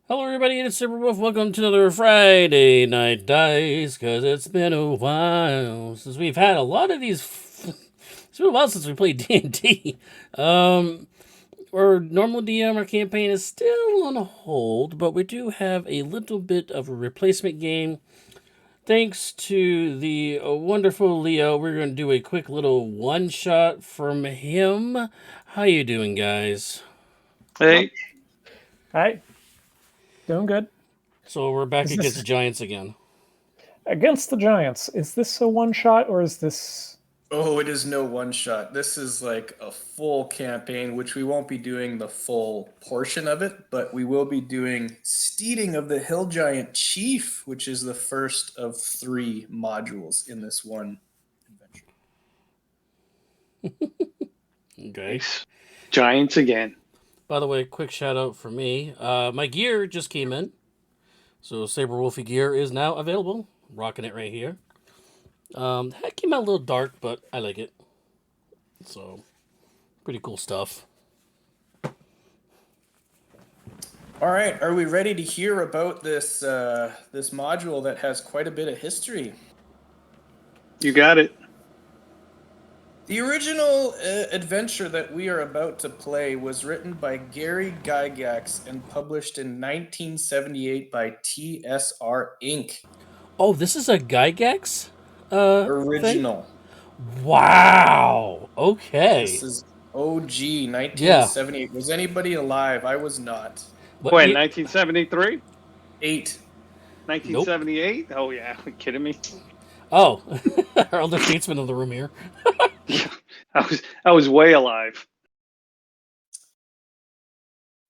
Hello, everybody. It's Superwolf. Welcome to another Friday Night Dice. Because it's been a while since we've had a lot of these. It's been a while since we played D&D. Our normal DM, our campaign is still on hold, but we do have a little bit of a replacement game. Thanks to the wonderful Leo, we're going to do a quick little one shot from him. How you doing, guys? Hey, Hi. Doing good. So we're back Is against this the Giants again. against the Giants? Is this a one shot or is this? oh, it is no one shot. This is like a full campaign, which we won't be doing the full portion of it, but we will be doing Steeding of the Hill Giant Chief, which is the first of 3 modules in this one adventure. Okay. Nice. Giants again. By the way, quick shout out for me. My gear just came in. So Saber Wolfie gear is now available. Rocking it right here. That came out a little dark, but I like it. So, pretty cool stuff. All right, are we ready to hear about this this module that has quite a bit of history? You got it. The original adventure that we are about to play was written by Gary Gygax and published in 1978 by TSR Inc. Oh, this is a Gygax Original. thing? Wow. Okay. This is OG 1978. Was anybody alive? I was not. When, 1973? 8. 1978? Oh, yeah. Are you kidding me? Oh, our elder statesman in the room here. Yeah, I was way alive.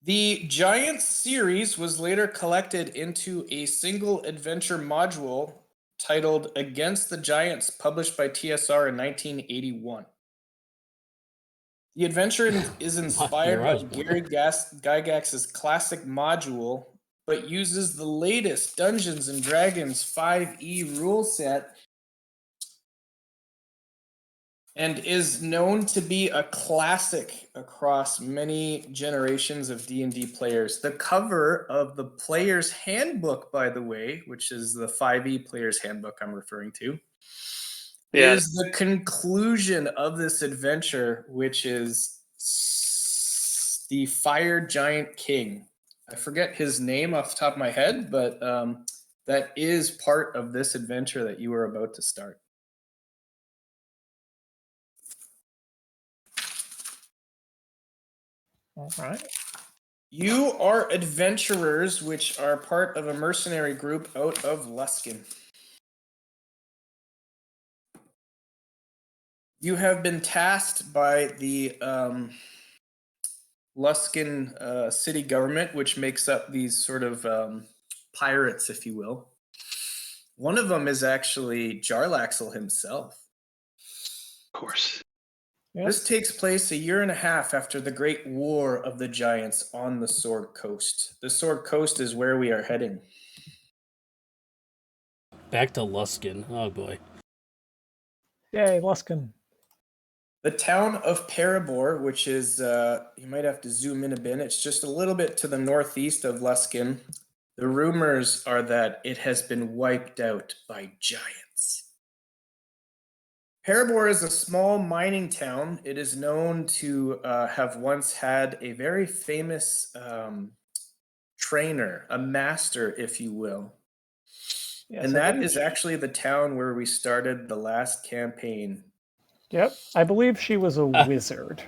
The Giants series was later collected into a single adventure module titled Against the Giants, published by TSR in 1981. The adventure is inspired by Gary Gygax's classic module, but uses the latest Dungeons & Dragons 5e rule set and is known to be a classic across many generations of D&D players. The cover of the Player's Handbook, by the way, which is the 5e Player's Handbook I'm referring to, is the conclusion of this adventure, which is the Fire Giant King. I forget his name off the top of my head, but that is part of this adventure that you are about to start. All right. You are adventurers, which are part of a mercenary group out of Luskin. You have been tasked by the Luskin city government, which makes up these sort of pirates, if you will. One of them is actually Jarlaxle himself. Of course. Yep. This takes place a year and a half after the Great War of the Giants on the Sword Coast. The Sword Coast is where we are heading. Back to Luskin. Oh boy. Yay, Luskin. The town of Parabor, which is, you might have to zoom in a bit, it's just a little bit to the northeast of Luskin. The rumors are that it has been wiped out by giants. Parabor is a small mining town. It is known to have once had a very famous trainer, a master, if you will. Yes, and that is actually the town where we started the last campaign. Yep. I believe she was a wizard.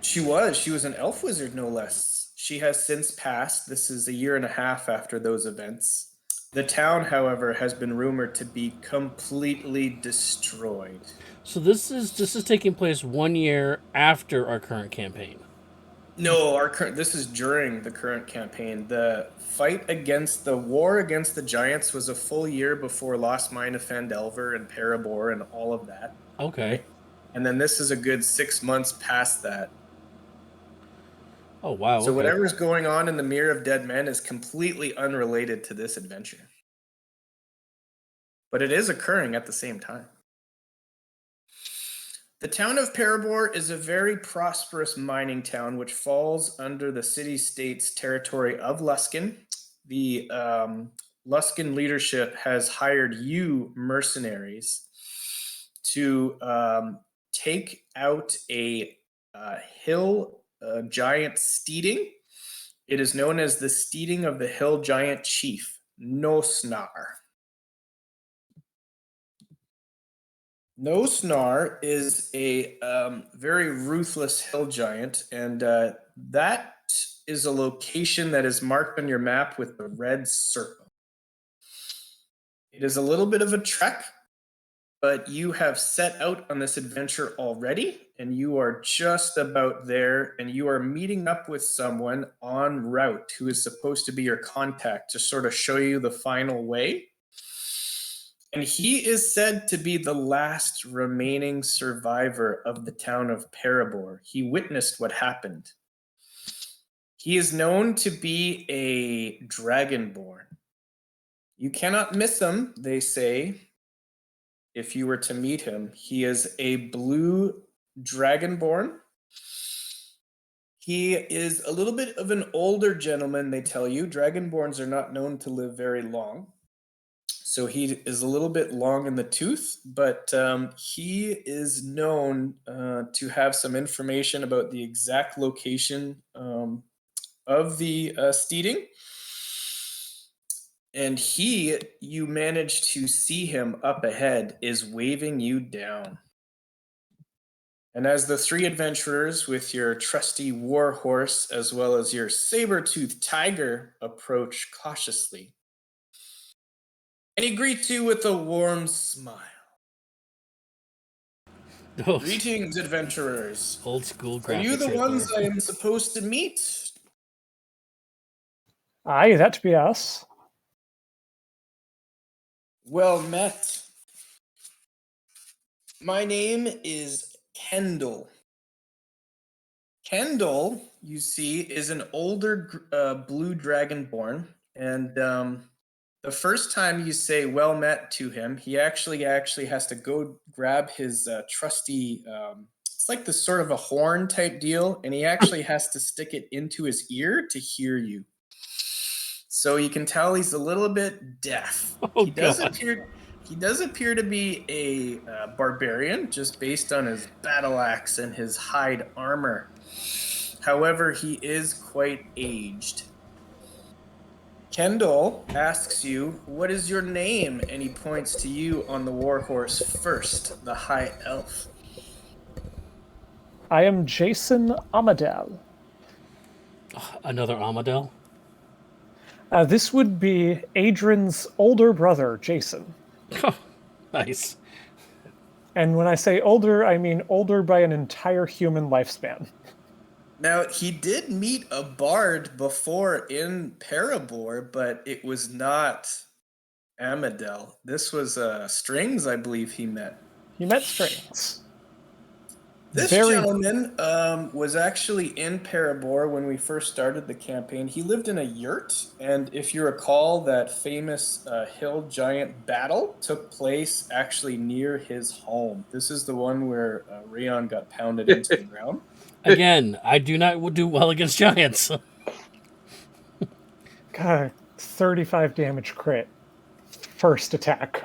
She was an elf wizard, no less. She has since passed. This is a year and a half after those events. The town, however, has been rumored to be completely destroyed. So this is taking place 1 year after our current campaign. No, this is during the current campaign. The fight against the war against the giants was a full year before Lost Mine of Phandelver and Parabor and all of that. Okay. Right? And then this is a good 6 months past that. Oh, wow. So okay. whatever's going on in the Mirror of Dead Men is completely unrelated to this adventure. But it is occurring at the same time. The town of Parabor is a very prosperous mining town which falls under the city-state's territory of Luskin. the Luskin leadership has hired you mercenaries to take out a hill giant steeding. It is known as the steeding of the hill giant chief, Nosnar. Nosnar is a very ruthless hill giant, and that is a location that is marked on your map with the red circle. It is a little bit of a trek, but you have set out on this adventure already, and you are just about there, and you are meeting up with someone en route who is supposed to be your contact to sort of show you the final way. And he is said to be the last remaining survivor of the town of Parabor. He witnessed what happened. He is known to be a dragonborn. You cannot miss him, they say, if you were to meet him. He is a blue dragonborn. He is a little bit of an older gentleman, they tell you. Dragonborns are not known to live very long. So he is a little bit long in the tooth, but he is known to have some information about the exact location of the steeding. And you managed to see him up ahead, is waving you down. And as the three adventurers with your trusty war horse as well as your saber-toothed tiger approach cautiously, and he greets you with a warm smile. Oh, Greetings, adventurers. old school graphics. Are you the right ones there. I am supposed to meet? Aye, that be us. Well met. My name is Kendall. Kendall, you see, is an older blue dragonborn, and the first time you say "well met" to him, he actually has to go grab his trusty. It's like this sort of a horn type deal, and he actually has to stick it into his ear to hear you. So you can tell he's a little bit deaf. Oh, He does God. appear to be a barbarian, just based on his battle axe and his hide armor. However, he is quite aged. Kendall asks you, "What is your name?" And he points to you on the warhorse first, the high elf. I am Jason Amadel. Another Amadel? This would be Adrian's older brother, Jason. Nice. And when I say older, I mean older by an entire human lifespan. Now, he did meet a bard before in Parabor, but it was not Amadel. This was Strings, I believe he met. He met Strings. This gentleman was actually in Parabor when we first started the campaign. He lived in a yurt, and if you recall, that famous hill giant battle took place actually near his home. This is the one where Rayon got pounded into the ground. Again, I do not do well against giants. God, 35 damage crit. First attack.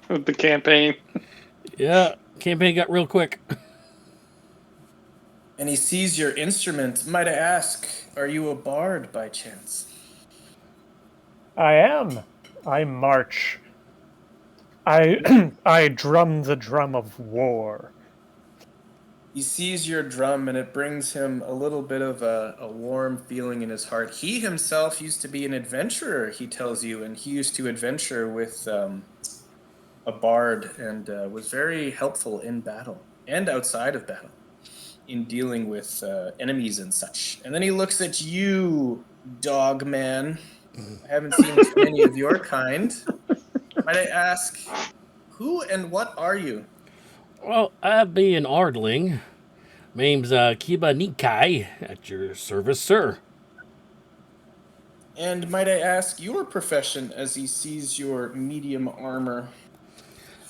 The campaign. Yeah, campaign got real quick. And he sees your instrument. Might I ask, are you a bard by chance? I am. I march. I drum the drum of war. He sees your drum, and it brings him a little bit of a warm feeling in his heart. He himself used to be an adventurer, he tells you, and he used to adventure with a bard and was very helpful in battle and outside of battle in dealing with enemies and such. And then he looks at you, dog man. I haven't seen too many of your kind. Might I ask, who and what are you? Well, I be an Ardling. My name's Kiba Nikai, at your service, sir. And might I ask your profession as he sees your medium armor?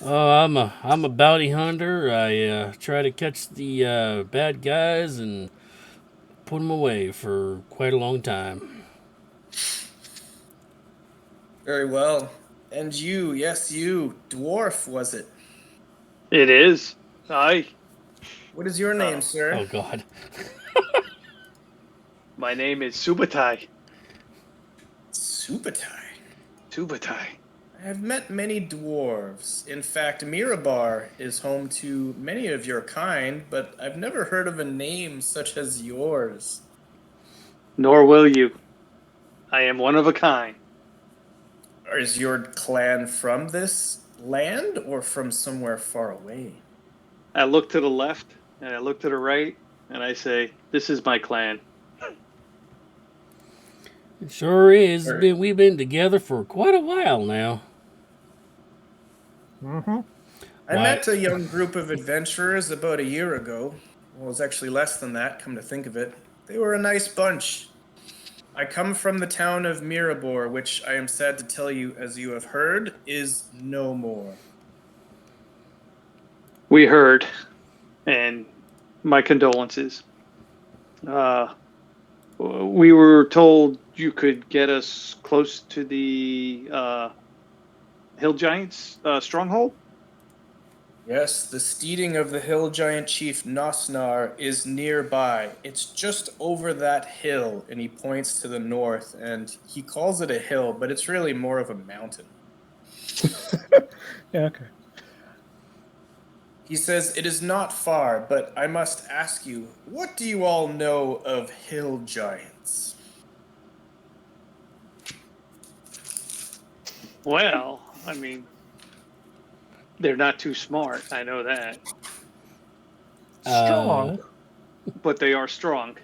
Oh, I'm a bounty hunter. I try to catch the bad guys and put them away for quite a long time. Very well. And you, yes, you, dwarf, was it? It is. Aye. What is your name, sir? Oh God. My name is Subutai. Subutai. Subutai. I have met many dwarves. In fact, Mirabar is home to many of your kind, but I've never heard of a name such as yours. Nor will you. I am one of a kind. Is your clan from this land or from somewhere far away? I look to the left and I look to the right and I say, "This is my clan." It sure is. Sure. We've been together for quite a while now. Mm-hmm. I Why- met a young group of adventurers about a year ago. Well, it was actually less than that, come to think of it. They were a nice bunch. I come from the town of Mirabor, which I am sad to tell you, as you have heard, is no more. We heard, and my condolences. We were told you could get us close to the Hill Giants stronghold. Yes, the steeding of the hill giant chief Nosnar is nearby. It's just over that hill, and he points to the north, and he calls it a hill, but it's really more of a mountain. Yeah, okay. He says, "It is not far, but I must ask you, what do you all know of hill giants?" Well, I mean, they're not too smart. I know that, Strong. but they are strong.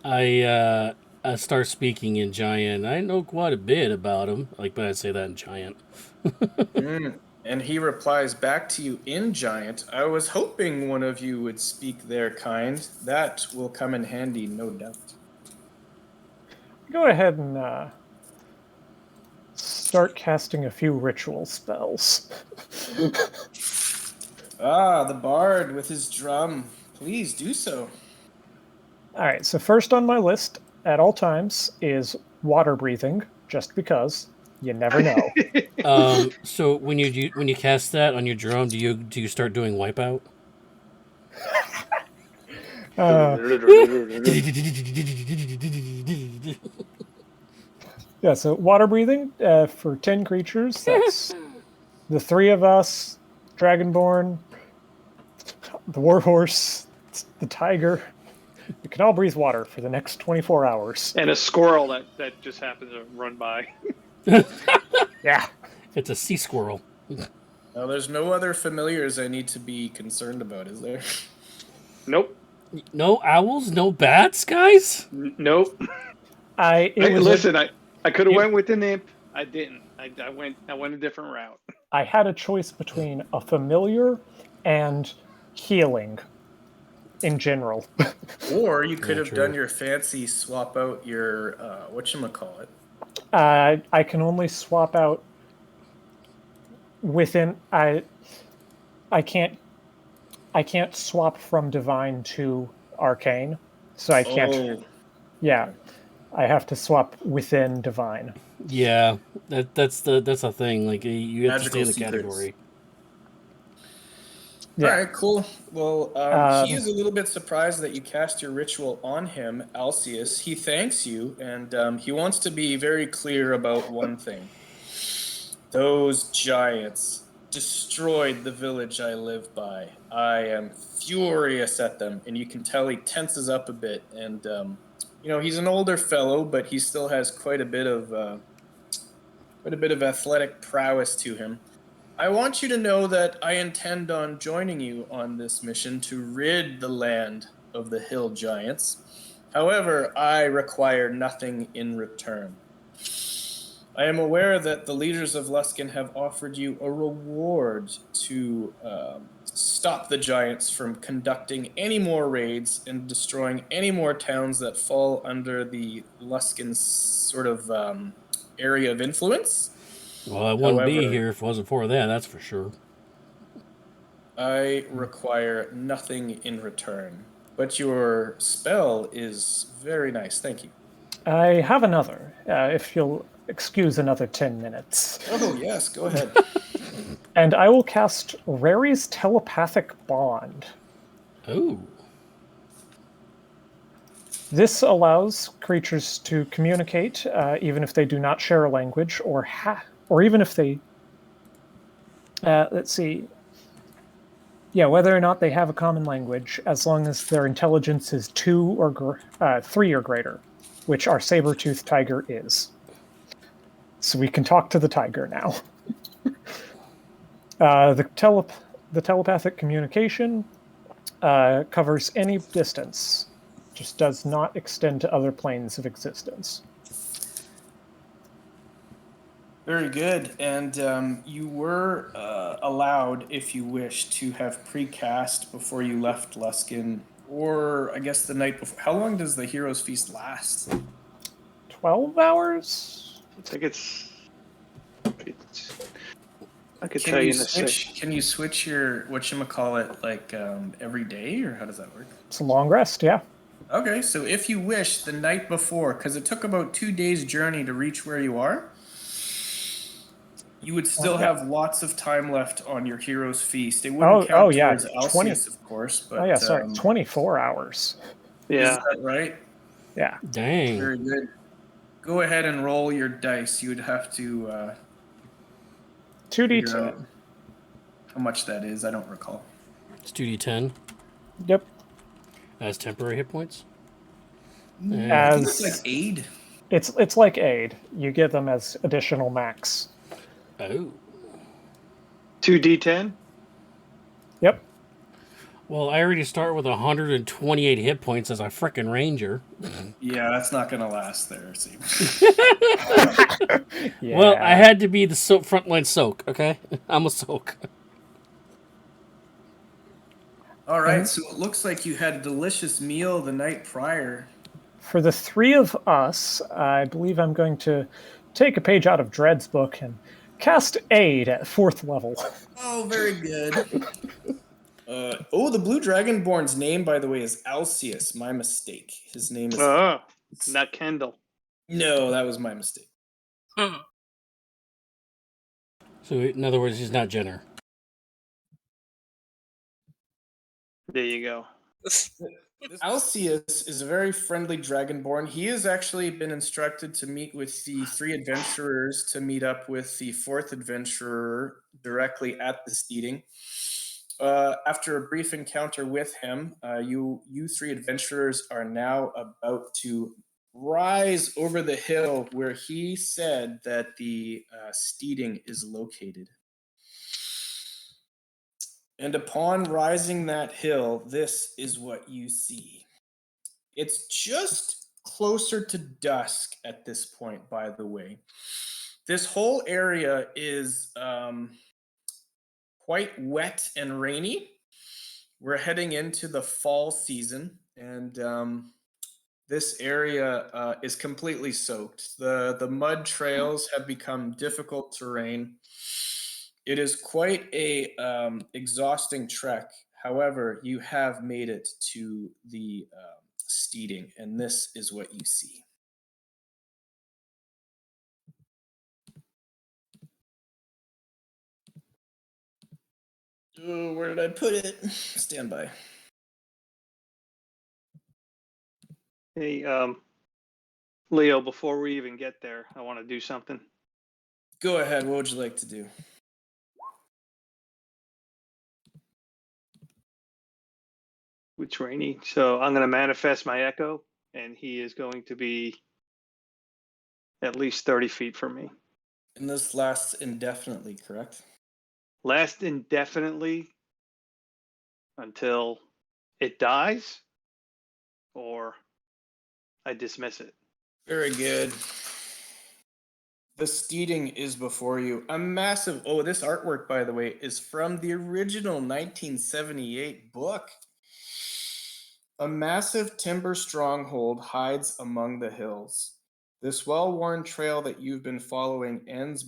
I start speaking in giant. I know quite a bit about him. Like, but I say that in giant. And he replies back to you in giant, "I was hoping one of you would speak their kind. That will come in handy, no doubt." Go ahead and start casting a few ritual spells. Ah, the bard with his drum. Please do so. All right, so first on my list at all times is water breathing, just because you never know. So when you cast that on your drum, do you start doing wipeout? Yeah, so water breathing for 10 creatures. That's the three of us, Dragonborn, the Warhorse, the Tiger. We can all breathe water for the next 24 hours. And a squirrel that just happens to run by. Yeah. It's a sea squirrel. Now, there's no other familiars I need to be concerned about, is there? Nope. No owls, no bats, guys. Nope. Listen, I could have went with an imp. I didn't. I went a different route. I had a choice between a familiar and healing in general. Or you could Yeah, have true. done your fancy swap out your, whatchamacallit. I can only swap out within. I can't swap from divine to arcane, so I can't. Oh, Yeah, I have to swap within divine. Yeah, that's the thing. Like you have to stay Magical in the secrets. category. Yeah. All right, cool. Well, he is a little bit surprised that you cast your ritual on him, Alcius. He thanks you, and he wants to be very clear about one thing. Those giants destroyed the village I live by. I am furious at them, and you can tell he tenses up a bit. And he's an older fellow, but he still has quite a bit of athletic prowess to him. I want you to know that I intend on joining you on this mission to rid the land of the hill giants. However, I require nothing in return. I am aware that the leaders of Luskin have offered you a reward to stop the giants from conducting any more raids and destroying any more towns that fall under the Luskin sort of area of influence. Well, I wouldn't be However, here if it wasn't for that. That's for sure. I require nothing in return, but your spell is very nice. Thank you. I have another. excuse another 10 minutes. Oh, yes, go ahead. And I will cast Rary's Telepathic Bond. Oh. This allows creatures to communicate, even if they do not share a language, or even if they, let's see, whether or not they have a common language, as long as their intelligence is 3 or greater, which our saber-toothed tiger is. So we can talk to the tiger now. The telepathic communication covers any distance, just does not extend to other planes of existence. Very good. And you were allowed, if you wish, to have precast before you left Luskin, or I guess the night before. How long does the Hero's Feast last? 12 hours? I think it's I could tell you in a second. Can you switch your whatchamacallit like every day, or how does that work? It's a long rest, yeah. Okay, so if you wish, the night before, because it took about 2 days' journey to reach where you are, you would still have lots of time left on your Hero's Feast. It wouldn't count towards Alcius, of course. But, 24 hours. Yeah. Is that right? Yeah. Dang. Very good. Go ahead and roll your dice. You would have to 2d10. How much that is, I don't recall. It's 2d10. Yep. As temporary hit points? I think it's like aid. It's like aid. You get them as additional max. Oh. 2d10? Yep. Well, I already start with 128 hit points as a frickin' ranger. Yeah, that's not going to last there, see. Yeah. Well, I had to be the frontline soak, okay? I'm a soak. All right, so it looks like you had a delicious meal the night prior. For the 3 of us, I believe I'm going to take a page out of Dread's book and cast Aid at 4th level. Oh, very good. The Blue Dragonborn's name, by the way, is Alcius. My mistake. His name is... not Kendall. No, that was my mistake. So, in other words, he's not Jenner. There you go. Alcius is a very friendly Dragonborn. He has actually been instructed to meet with the 3 adventurers to meet up with the 4th adventurer directly at the steeding. After a brief encounter with him, you 3 adventurers are now about to rise over the hill where he said that the steeding is located. And upon rising that hill, this is what you see. It's just closer to dusk at this point, by the way. This whole area is quite wet and rainy. We're heading into the fall season, and this area is completely soaked. The mud trails have become difficult terrain. It is quite a exhausting trek. However, you have made it to the steeding, and this is what you see. Oh, where did I put it? Stand by. Hey, Leo, before we even get there, I want to do something. Go ahead. What would you like to do? It's rainy, so I'm going to manifest my echo, and he is going to be at least 30 feet from me. And this lasts indefinitely, correct? Last indefinitely until it dies, or I dismiss it. Very good. The steeding is before you. A massive... Oh, this artwork, by the way, is from the original 1978 book. A massive timber stronghold hides among the hills. This well-worn trail that you've been following ends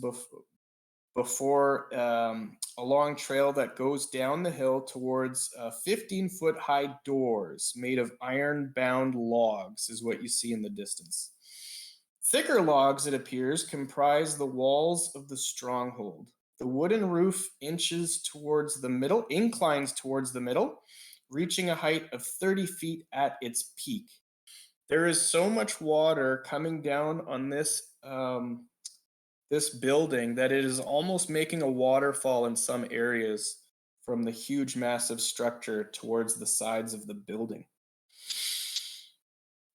before a long trail that goes down the hill towards 15-foot high doors made of iron-bound logs is what you see in the distance. Thicker logs, it appears, comprise the walls of the stronghold. The wooden roof inclines towards the middle, reaching a height of 30 feet at its peak. There is so much water coming down on this building that it is almost making a waterfall in some areas from the huge, massive structure towards the sides of the building.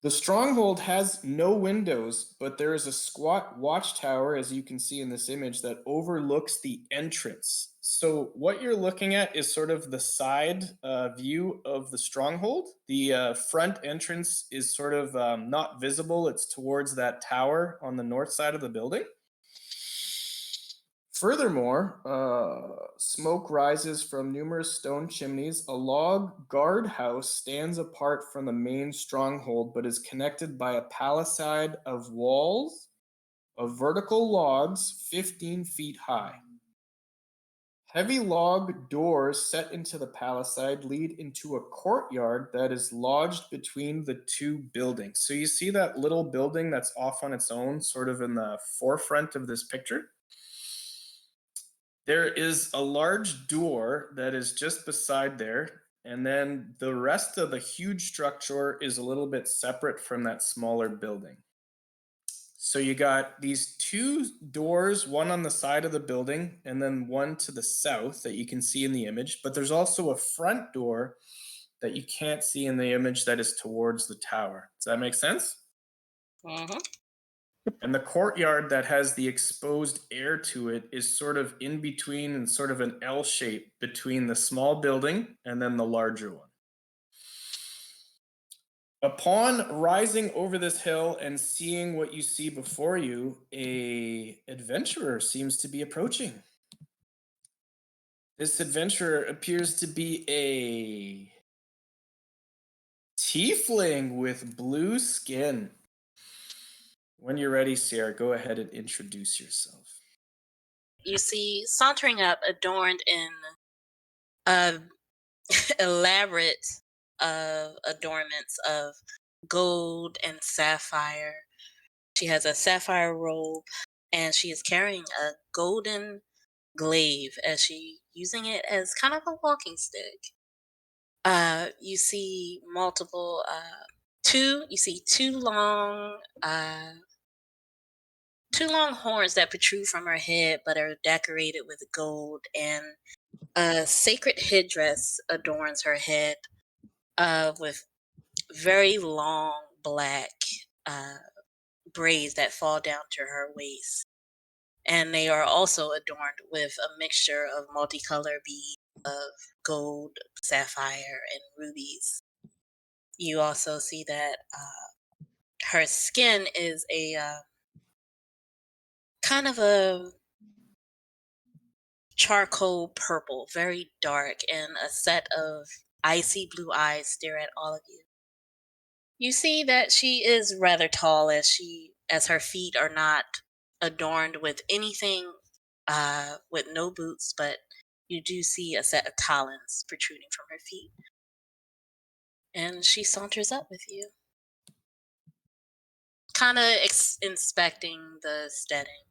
The stronghold has no windows, but there is a squat watchtower, as you can see in this image, that overlooks the entrance. So what you're looking at is sort of the side view of the stronghold. The front entrance is sort of not visible. It's towards that tower on the north side of the building. Furthermore, smoke rises from numerous stone chimneys. A log guardhouse stands apart from the main stronghold, but is connected by a palisade of walls of vertical logs 15 feet high. Heavy log doors set into the palisade lead into a courtyard that is lodged between the two buildings. So you see that little building that's off on its own, sort of in the forefront of this picture? There is a large door that is just beside there, and then the rest of the huge structure is a little bit separate from that smaller building. So you got these two doors, one on the side of the building and then one to the south that you can see in the image, but there's also a front door that you can't see in the image that is towards the tower. Does that make sense? Mm-hmm. And the courtyard that has the exposed air to it is sort of in between and sort of an L shape between the small building and then the larger one. Upon rising over this hill and seeing what you see before you, an adventurer seems to be approaching. This adventurer appears to be a tiefling with blue skin. When you're ready, Ciara, go ahead and introduce yourself. You see, sauntering up, adorned in elaborate adornments of gold and sapphire. She has a sapphire robe, and she is carrying a golden glaive as she using it as kind of a walking stick. You see multiple two long horns that protrude from her head but are decorated with gold, and a sacred headdress adorns her head with very long black braids that fall down to her waist. And they are also adorned with a mixture of multicolored beads of gold, sapphire, and rubies. You also see that her skin is a kind of a charcoal purple, very dark, and a set of icy blue eyes stare at all of you. You see that she is rather tall, as her feet are not adorned with anything, with no boots, but you do see a set of talons protruding from her feet. And she saunters up with you, kind of inspecting the steading.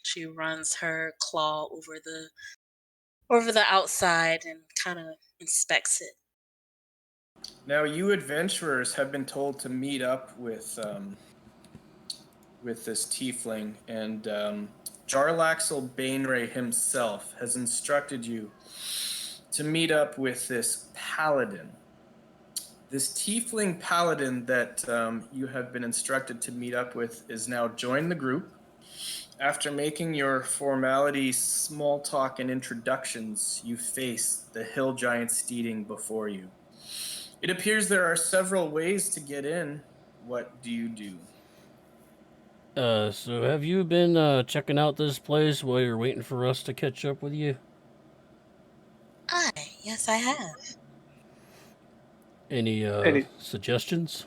She runs her claw over the outside and kind of inspects it. Now, you adventurers have been told to meet up with this tiefling, and Jarlaxle Bainray himself has instructed you to meet up with this paladin. This tiefling paladin that you have been instructed to meet up with is now joined the group. After making your formality, small talk, and introductions, you face the hill giant steeding before you. It appears there are several ways to get in. What do you do? So have you been checking out this place while you're waiting for us to catch up with you? Yes, I have. Any suggestions?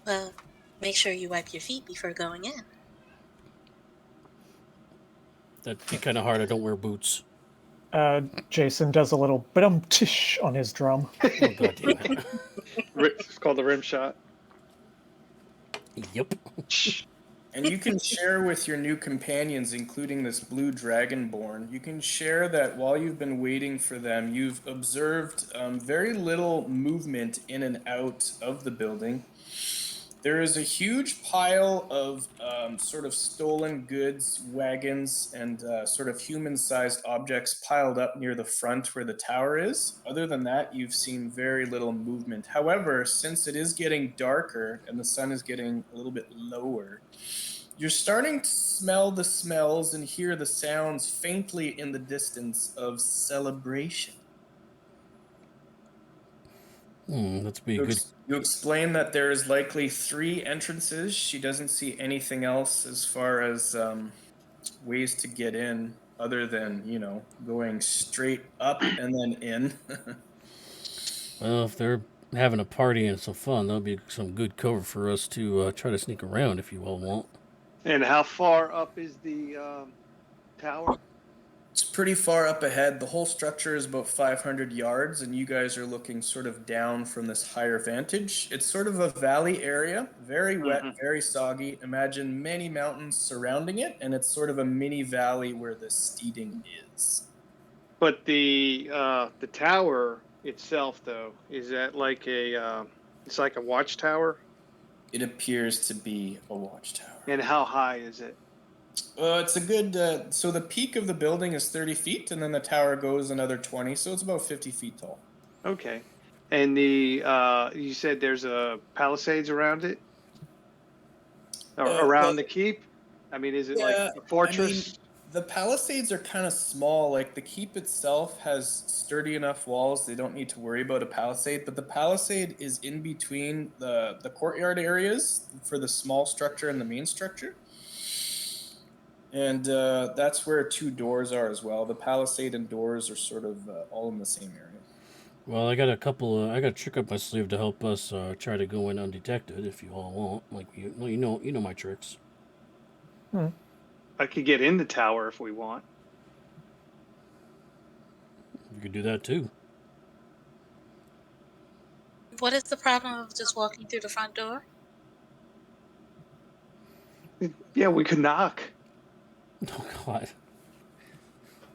Well, make sure you wipe your feet before going in. That'd be kind of hard. I don't wear boots. Jason does a little tish on his drum. Oh, God damn it. It's called the rim shot. Yep. And you can share with your new companions, including this blue dragonborn, you can share that while you've been waiting for them, you've observed very little movement in and out of the building. There is a huge pile of sort of stolen goods, wagons, and sort of human-sized objects piled up near the front where the tower is. Other than that, you've seen very little movement. However, since it is getting darker and the sun is getting a little bit lower, you're starting to smell the smells and hear the sounds faintly in the distance of celebration. That's be good. You explain that there is likely 3 entrances. She doesn't see anything else as far as ways to get in other than, going straight up and then in. Well, if they're having a party and some fun, that'll be some good cover for us to try to sneak around if you all want. And how far up is the tower? It's pretty far up ahead. The whole structure is about 500 yards, and you guys are looking sort of down from this higher vantage. It's sort of a valley area, very wet, very soggy. Imagine many mountains surrounding it, and it's sort of a mini valley where the steeding is. But the tower itself, though, is that like it's like a watchtower? It appears to be a watchtower. And how high is it? It's a good. So the peak of the building is 30 feet, and then the tower goes another 20, so it's about 50 feet tall. Okay. And the you said there's a palisades around it, or around the keep. I mean, is it like a fortress? I mean, the palisades are kind of small. Like the keep itself has sturdy enough walls; they don't need to worry about a palisade. But the palisade is in between the courtyard areas for the small structure and the main structure. And that's where 2 doors are as well. The palisade and doors are sort of all in the same area. Well, I got a trick up my sleeve to help us try to go in undetected if you all want. Like you know my tricks. I could get in the tower if we want. You could do that too. What is the problem of just walking through the front door? Yeah, we could knock. Oh God.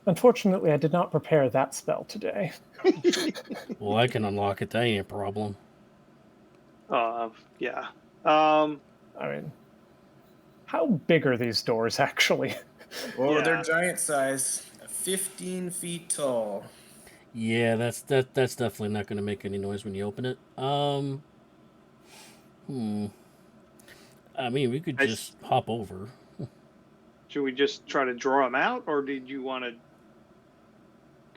Unfortunately, I did not prepare that spell today. Well, I can unlock it. That ain't a problem. Yeah. I mean, how big are these doors actually? Well, they're giant size, 15 feet tall. Yeah, that's definitely not going to make any noise when you open it. I mean, we could just hop over. Should we just try to draw them out, or did you want to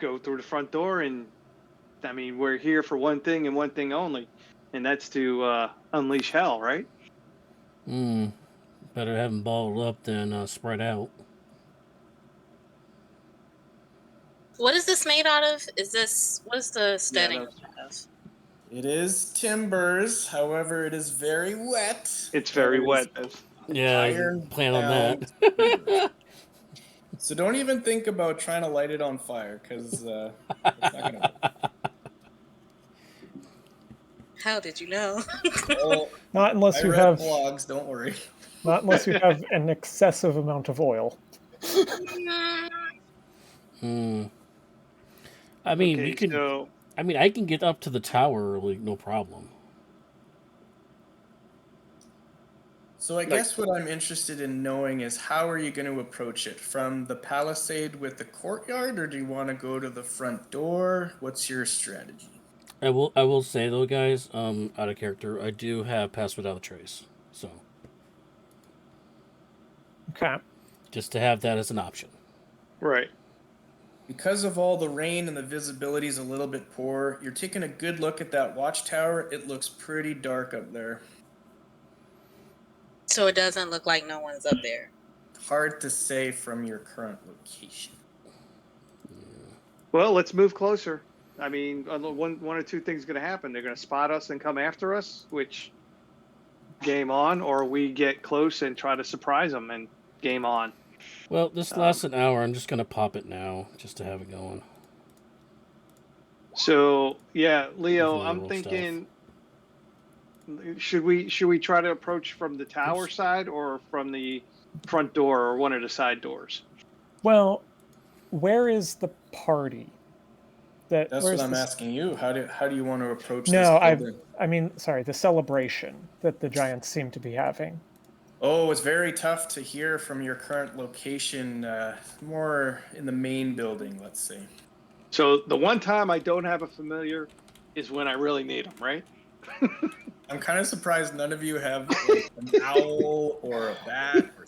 go through the front door? And I mean, we're here for one thing and one thing only, and that's to unleash hell, right? Better have them balled up than spread out. What is this made out of? What is the setting of? It is timbers, however, it is very wet. It's very wet. Yeah, plan on that. So don't even think about trying to light it on fire, because it's not going to work. How did you know? Well, Not unless I you read have blogs, don't worry. Not unless you have an excessive amount of oil. I mean, Okay, we can. so I mean, I can get up to the tower, like, no problem. So I guess what I'm interested in knowing is how are you going to approach it? From the palisade with the courtyard, or do you want to go to the front door? What's your strategy? I will say though, guys, out of character, I do have Pass Without a Trace, so Okay. just to have that as an option. right. Because of all the rain and the visibility is a little bit poor, you're taking a good look at that watchtower. It looks pretty dark up there. So it doesn't look like no one's up there. Hard to say from your current location. Well, let's move closer. I mean, one or two things going to happen. They're going to spot us and come after us, which game on, or we get close and try to surprise them and game on. Well, this lasts an hour. I'm just gonna pop it now, just to have it going. So yeah, Leo, Hopefully I'm we'll thinking Should we try to approach from the tower side or from the front door or one of the side doors? Well, where is the party? That's where's what I'm the asking you. How do you want to approach No, this building? I mean, sorry, the celebration that the giants seem to be having. Oh, it's very tough to hear from your current location, more in the main building, let's say. So the one time I don't have a familiar is when I really need them, right? I'm kind of surprised none of you have like an owl or a bat. Or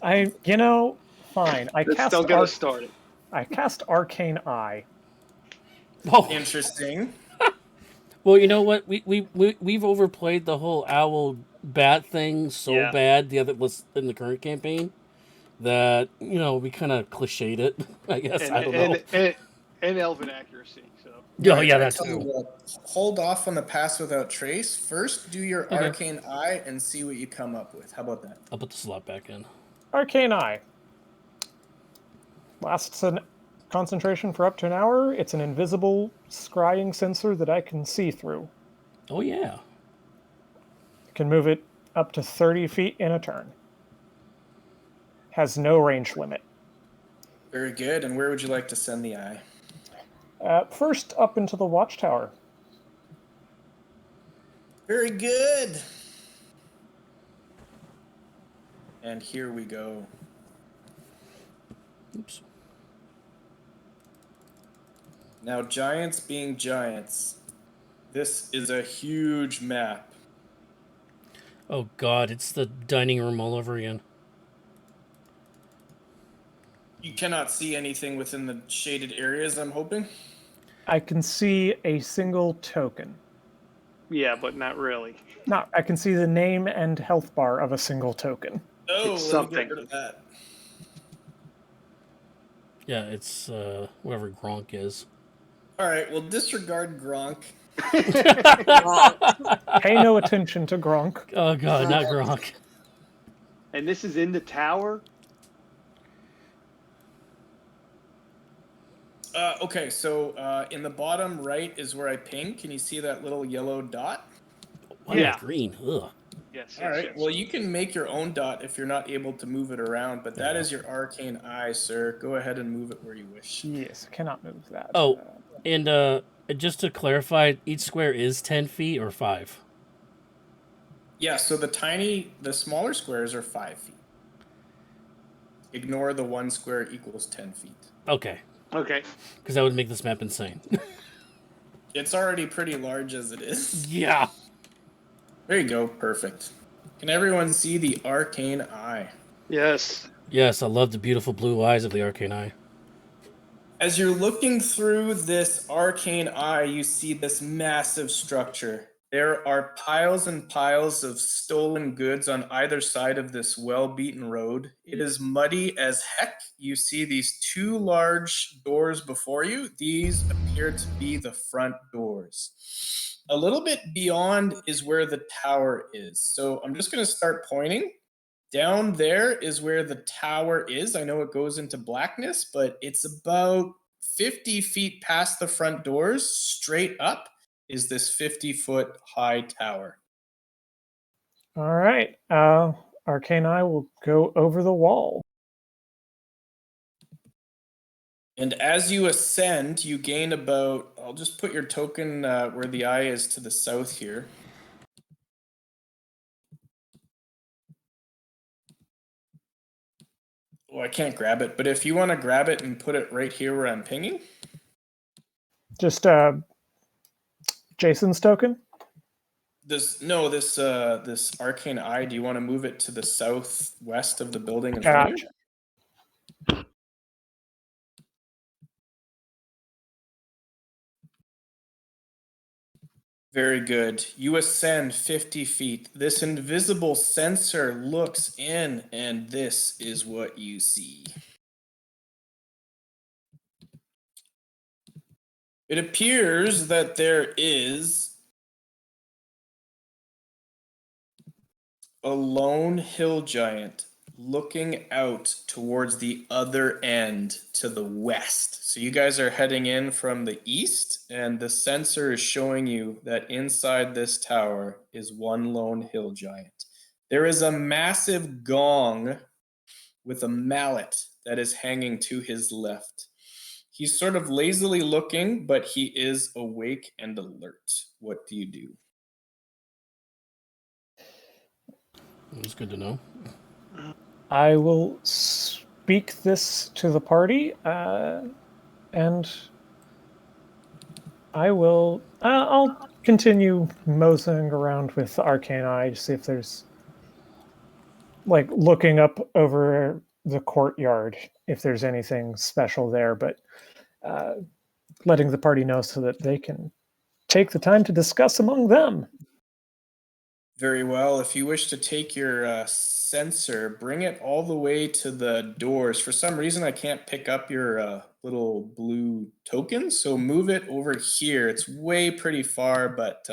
Fine. Don't get us started. I cast Arcane Eye. Oh, Interesting. well, you know what? We've overplayed the whole owl bat thing so Yeah. bad the other was in the current campaign that we kind of cliched it. I guess I don't know. And elven accuracy. So Oh yeah, I that's tell you true. what, hold off on the pass without trace. First, do your Okay. arcane eye and see what you come up with. How about that? I'll put the slot back in. Arcane Eye. Lasts an concentration for up to an hour. It's an invisible scrying sensor that I can see through. Oh yeah. Can move it up to 30 feet in a turn. Has no range limit. Very good. And where would you like to send the eye? First, up into the watchtower. Very good. And here we go. Oops. Now, giants being giants, this is a huge map. Oh god, it's the dining room all over again. You cannot see anything within the shaded areas, I'm hoping. I can see a single token. yeah, but not really. No, I can see the name and health bar of a single token. Oh, It's let something. me get rid of that. Yeah, it's whoever Gronk is. All right, well, disregard Gronk. Pay no attention to Gronk. Oh god, not Gronk. And this is in the tower? Okay, so in the bottom right is where I ping. Can you see that little yellow dot? Why Yeah. not green? Ugh. Yes. All right, yes. well, you can make your own dot if you're not able to move it around, but that Yeah. is your arcane eye, sir. Go ahead and move it where you wish. Yes, I cannot move that. Oh, and just to clarify, each square is 10 feet or 5? Yeah, so the smaller squares are 5 feet. Ignore the one square equals 10 feet. Okay. Okay. Because that would make this map insane. It's already pretty large as it is. Yeah. There you go, perfect. Can everyone see the arcane eye? Yes. Yes, I love the beautiful blue eyes of the Arcane Eye. As you're looking through this arcane eye, you see this massive structure. There are piles and piles of stolen goods on either side of this well-beaten road. It is muddy as heck. You see these two large doors before you. These appear to be the front doors. A little bit beyond is where the tower is. So I'm just going to start pointing. Down there is where the tower is. I know it goes into blackness, but it's about 50 feet past the front doors. Straight up is this 50-foot high tower. All right. Arcane Eye will go over the wall. And as you ascend, you gain about, I'll just put your token where the eye is to the south here. Oh, I can't grab it, but if you want to grab it and put it right here where I'm pinging. Just Jason's token? This arcane eye, do you want to move it to the southwest of the building in front of you? Very good. You ascend 50 feet. This invisible sensor looks in, and this is what you see. It appears that there is a lone hill giant looking out towards the other end to the west. So you guys are heading in from the east, and the sensor is showing you that inside this tower is one lone hill giant. There is a massive gong with a mallet that is hanging to his left. He's sort of lazily looking, but he is awake and alert. What do you do? It's good to know. I will speak this to the party, and I will. I'll continue moseying around with the arcane eye to see if there's, like, looking up over the courtyard if there's anything special there, but letting the party know so that they can take the time to discuss among them. Very well. If you wish to take your sensor, bring it all the way to the doors. For some reason, I can't pick up your little blue token, so move it over here. It's way pretty far, but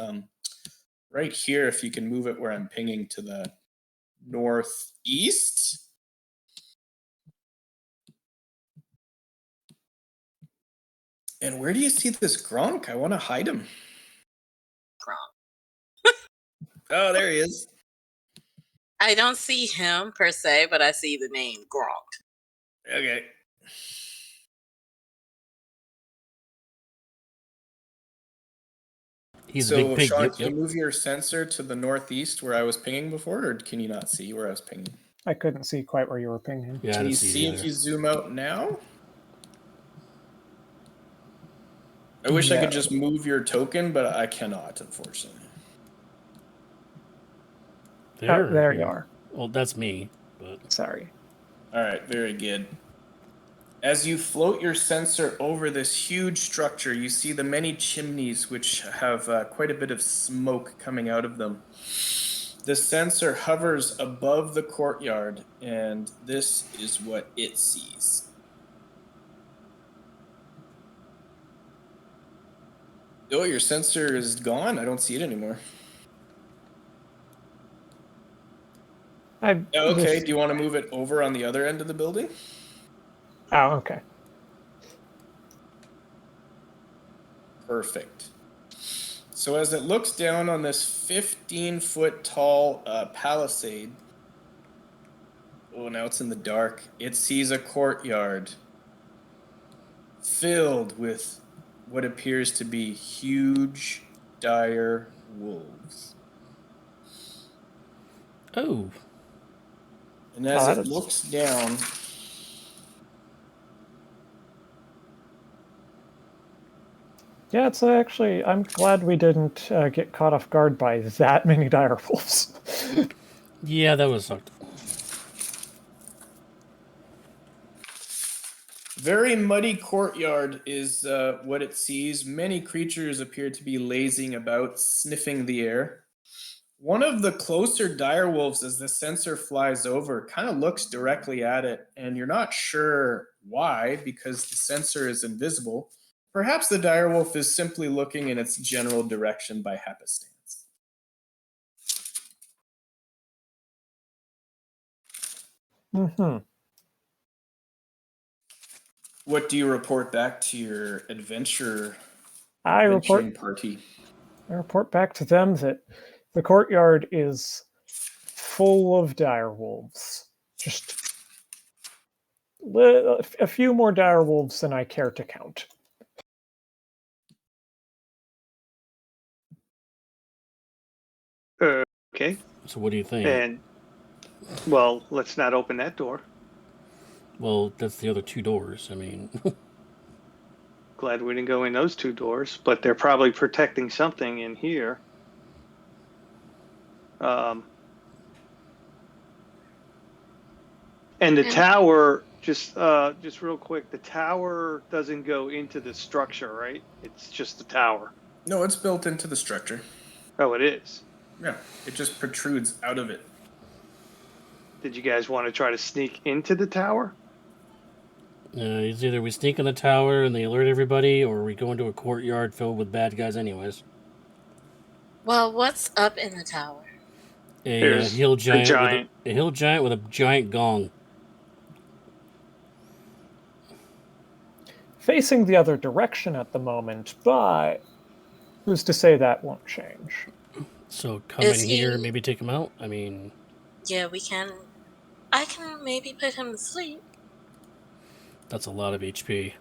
right here, if you can move it where I'm pinging to the northeast. And where do you see this Gronk? I want to hide him. Gronk. Oh, there he is. I don't see him per se, but I see the name Gronk. Okay. He's So, a big pig. Sean, Yep, can you move your sensor to the northeast where I was pinging before, or can you not see where I was pinging? I couldn't see quite where you were pinging. Yeah, I Can didn't you see it see if either. you zoom out now? I wish I No. could just move your token, but I cannot, unfortunately. There you are. Well, that's me, but Sorry. All right, very good. As you float your sensor over this huge structure, you see the many chimneys which have quite a bit of smoke coming out of them. The sensor hovers above the courtyard, and this is what it sees. Oh, your sensor is gone. I don't see it anymore. Okay, do you want to move it over on the other end of the building? Oh, okay. Perfect. So as it looks down on this 15-foot tall palisade, oh, now it's in the dark, it sees a courtyard filled with what appears to be huge, dire wolves. oh, And as it looks down, yeah, it's actually, I'm glad we didn't get caught off guard by that many dire wolves. yeah, that was sucked. very muddy courtyard is what it sees. Many creatures appear to be lazing about, sniffing the air. One of the closer direwolves, as the sensor flies over, kind of looks directly at it, and you're not sure why, because the sensor is invisible. Perhaps the direwolf is simply looking in its general direction by happenstance. Mm-hmm. What do you report back to your adventuring party? I report back to them that the courtyard is full of direwolves. Just a few more direwolves than I care to count. Okay. So what do you think? And, well, let's not open that door. Well, that's the other two doors. I mean, Glad we didn't go in those two doors, but they're probably protecting something in here. And the tower, just real quick, the tower doesn't go into the structure, right? It's just the tower. No, it's built into the structure. Oh, it is? Yeah, it just protrudes out of it. Did you guys want to try to sneak into the tower? it's either we sneak in the tower and they alert everybody, or we go into a courtyard filled with bad guys anyways. Well, what's up in the tower? A There's hill giant, giant. with a hill giant with a giant gong. Facing the other direction at the moment, but who's to say that won't change? So come Is in here, he- maybe take him out. I mean, Yeah, we can. I can maybe put him to sleep. that's a lot of HP.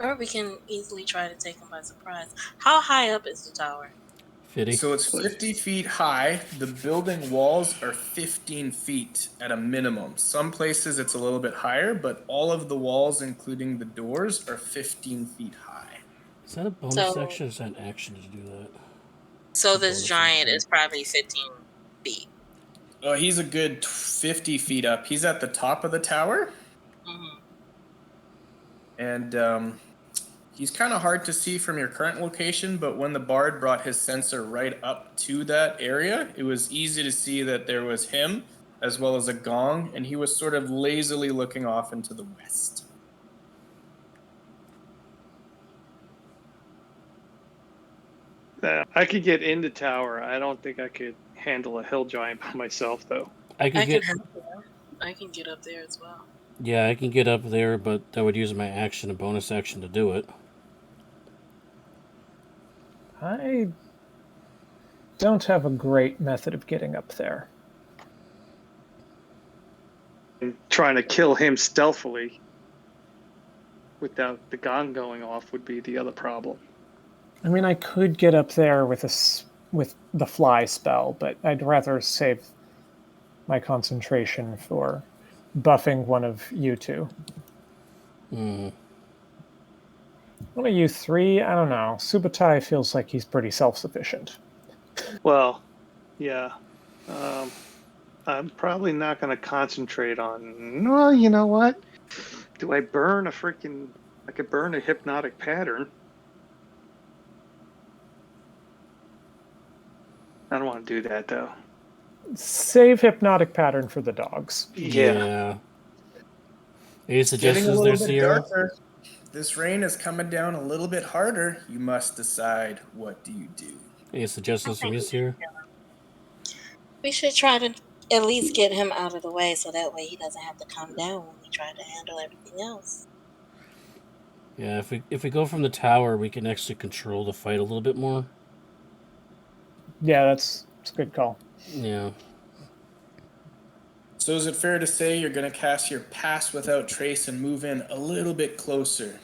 Or we can easily try to take him by surprise. How high up is the tower? 50. So it's 50 feet high. The building walls are 15 feet at a minimum. Some places it's a little bit higher, but all of the walls, including the doors, are 15 feet high. Is that a bonus So- action or is that an action to do that? So this Bonus giant action. is probably 15 feet. Oh, he's a good 50 feet up. He's at the top of the tower, Hmm. and he's kind of hard to see from your current location, but when the bard brought his sensor right up to that area, it was easy to see that there was him as well as a gong, and he was sort of lazily looking off into the west. I could get in the tower. I don't think I could handle a hill giant by myself, though. I I could can get. help you. I can get up there as well. Yeah, I can get up there, but I would use my action, a bonus action, to do it. I don't have a great method of getting up there. And trying to kill him stealthily without the gong going off would be the other problem. I mean, I could get up there with with the fly spell, but I'd rather save my concentration for buffing one of you two. One of you three, I don't know. Subutai feels like he's pretty self-sufficient. Well, yeah. I'm probably not going to concentrate on. Well, you know what? Do I burn a freaking? I could burn a hypnotic pattern. I don't want to do that though. Save hypnotic pattern for the dogs. Yeah. Any Getting a suggestions little there, bit Ciara? darker. This rain is coming down a little bit harder. You must decide, what do you do? Any suggestions from you, Ciara? We should try to at least get him out of the way so that way he doesn't have to come down when we try to handle everything else. Yeah, if we go from the tower, we can actually control the fight a little bit more. Yeah, that's a good call. Yeah. So is it fair to say you're going to cast your Pass Without Trace and move in a little bit closer?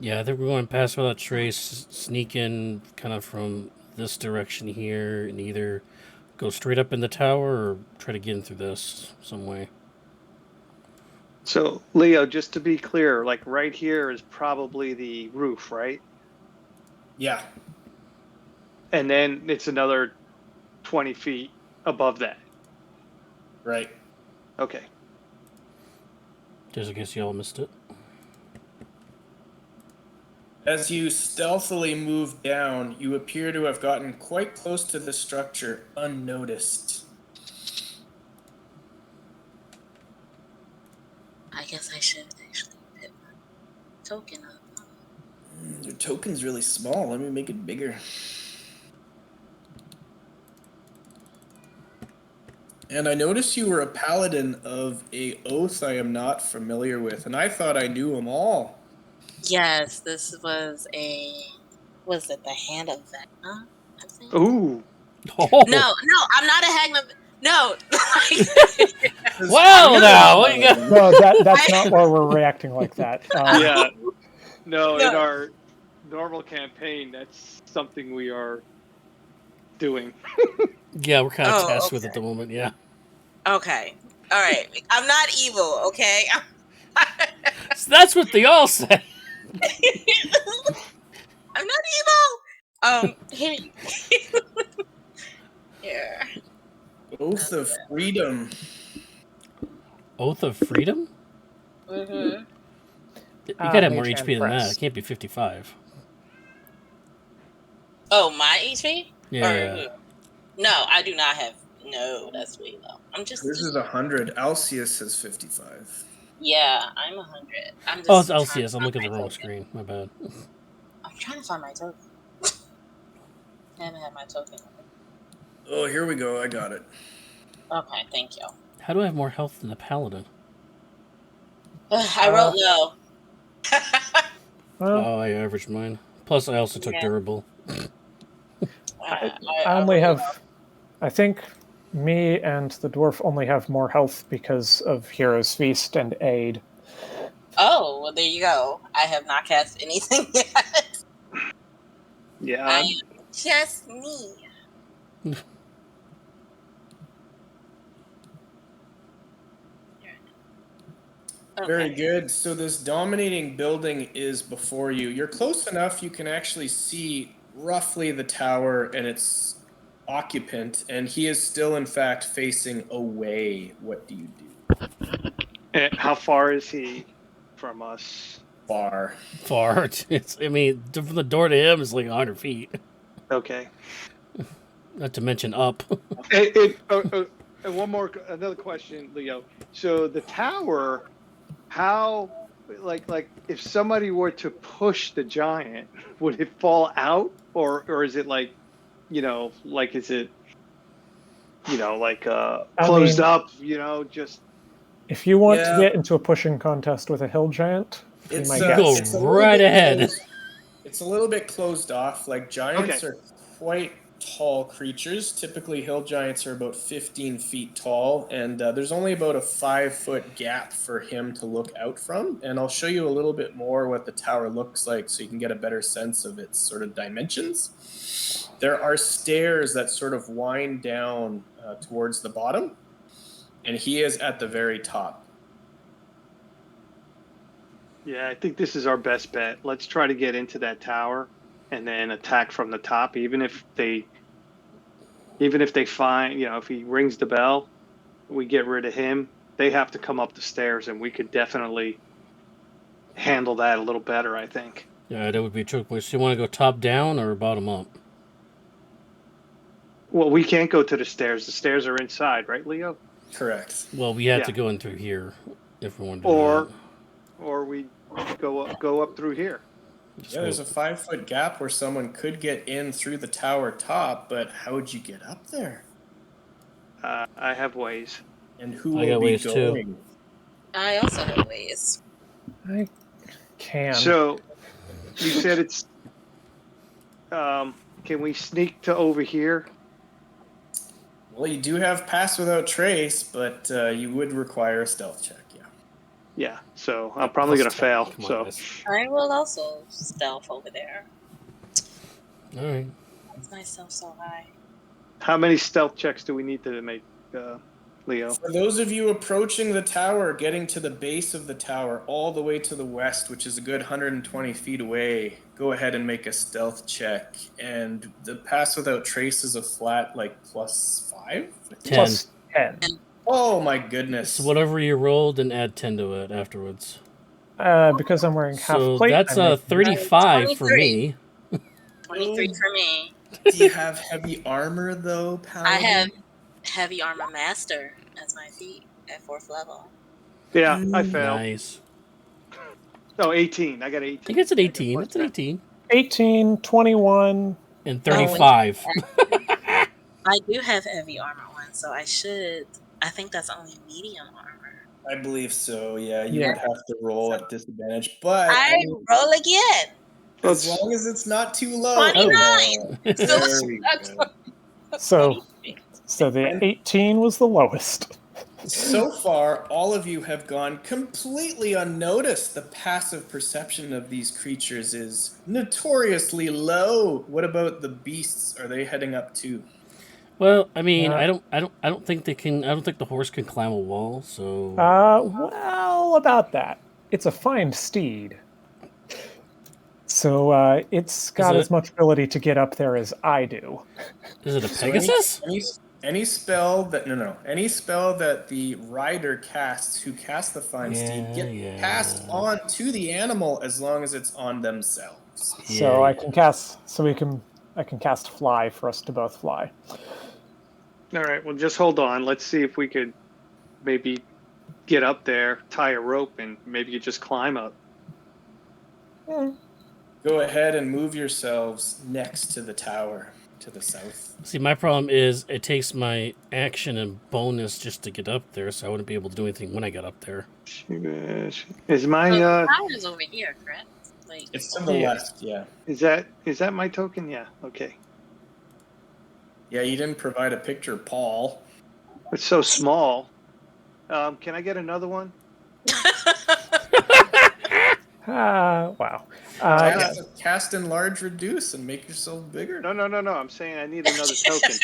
Yeah, I think we're going Pass Without Trace, sneak in kind of from this direction here, and either go straight up in the tower or try to get in through this some way. So, Leo, just to be clear, like right here is probably the roof, right? Yeah. And then it's another 20 feet above that. Right. Okay. Just in case y'all missed it. As you stealthily move down, you appear to have gotten quite close to the structure unnoticed. I guess I should actually put my token up. Your token's really small. Let me make it bigger. And I noticed you were a paladin of a oath I am not familiar with, and I thought I knew them all. Yes, this was was it the Hand of Vecna? I think. Ooh. Oh. No, I'm not a Hand of. No. Well, now what you got? No, that's not why we're reacting like that. Yeah. No, No. in our normal campaign, that's something we are doing. Yeah, we're kind of Oh, tasked with okay. at the moment. Yeah. Okay. All right. I'm not evil. Okay. So that's what they all say. I'm not evil. Here. Here. Oath of Freedom. Oath of Freedom? Mm-hmm. You gotta have more Mage HP Hand than that. Press. It can't be 55. Oh, my HP? Yeah. No, I do not have. No, that's way low. I'm just. This is 100. Alcius says 55. Yeah, I'm 100. I'm just. Oh, it's trying LCS. to I'm looking at find the my wrong token. screen. My bad. I'm trying to find my token. I haven't had my token. Oh, here we go. I got it. Okay, thank you. How do I have more health than the paladin? I wrote low. Well, Oh, I averaged mine. Plus, I also took Yeah. durable. I only wrote have. low. I think me and the dwarf only have more health because of Hero's Feast and Aid. Oh, well, there you go. I have not cast anything yet. Yeah. I am just me. Very Okay. good. So this dominating building is before you. You're close enough you can actually see roughly the tower and its occupant, and he is still in fact facing away. What do you do? And how far is he from us? Far. Far. It's. I mean, from the door to him is like 100 feet. Okay. Not to mention up. And one more, another question, Leo. So the tower, how, like, if somebody were to push the giant, would it fall out, or is it like, like is it, like closed mean- up, just If you want to Yeah. get into a pushing contest with a hill giant, be It's my You guest. go it's a little right bit ahead. closed- It's a little bit closed off. Like giants Okay. are quite tall creatures. Typically, hill giants are about 15 feet tall, and there's only about a 5-foot gap for him to look out from. And I'll show you a little bit more what the tower looks like so you can get a better sense of its sort of dimensions. There are stairs that sort of wind down towards the bottom, and he is at the very top. Yeah, I think this is our best bet. Let's try to get into that tower and then attack from the top, even if they find, if he rings the bell, we get rid of him. They have to come up the stairs, and we could definitely handle that a little better, I think. Yeah, that would be a trick question. You want to go top down or bottom up? Well, we can't go to the stairs. The stairs are inside, right, Leo? Correct. Well, we have Yeah. to go in through here if we want to do Or that. or we go up through here. Just Yeah, go- there's a 5-foot gap where someone could get in through the tower top, but how would you get up there? I have ways. And who I will got be ways, too. going? I also have ways. I can. So you said it's. Can we sneak to over here? Well, you do have pass without trace, but you would require a stealth check. Yeah. Yeah. So I'm probably gonna fail. Come on, So guys. I will also stealth over there. All right. It's myself so high. how many stealth checks do we need to make, Leo? For those of you approaching the tower, getting to the base of the tower, all the way to the west, which is a good 120 feet away, go ahead and make a stealth check. And the pass without trace is a flat, like, +5? 10. Plus 10. Oh my goodness. So whatever you rolled, and add 10 to it afterwards. Because I'm wearing half So plate. that's I'm making 35 for 23. me. 23 for me. Do you have heavy armor, though, Paladin? I have Heavy Armor Master as my feat at 4th level. Yeah, I failed. Nice. No, 18. I got I 18. think it's an 18. It's an 18. 18, 21. And 35. I do have Heavy Armor one, so I think that's only medium armor. I believe so, yeah. You Yeah. would have to roll at disadvantage. But I roll again. as long as it's not too low. 29. Oh, So there we go. So the 18 was the lowest. So far, all of you have gone completely unnoticed. The passive perception of these creatures is notoriously low. What about the beasts? Are they heading up too? Well, I mean, Yeah. I don't think they can. I don't think the horse can climb a wall. So Well, about that. It's a fine steed. So it's got it- as much ability to get up there as I do. is it a So Pegasus? any spell that any spell that the rider casts who casts the fine steed get passed on to the animal as long as it's on themselves. So I can cast. I can cast fly for us to both fly. All right, well, just hold on. Let's see if we could maybe get up there, tie a rope, and maybe you just climb up. Go ahead and move yourselves next to the tower. to the south. See, my problem is it takes my action and bonus just to get up there, so I wouldn't be able to do anything when I got up there. Is my The tower's over here, correct? Like, It's to the Yeah. left, yeah. is that my token? Yeah. Okay. Yeah, you didn't provide a picture, Paul. It's so small. Can I get another one? Wow. Yeah. Cast, enlarge, reduce, and make yourself bigger. No. I'm saying I need another token.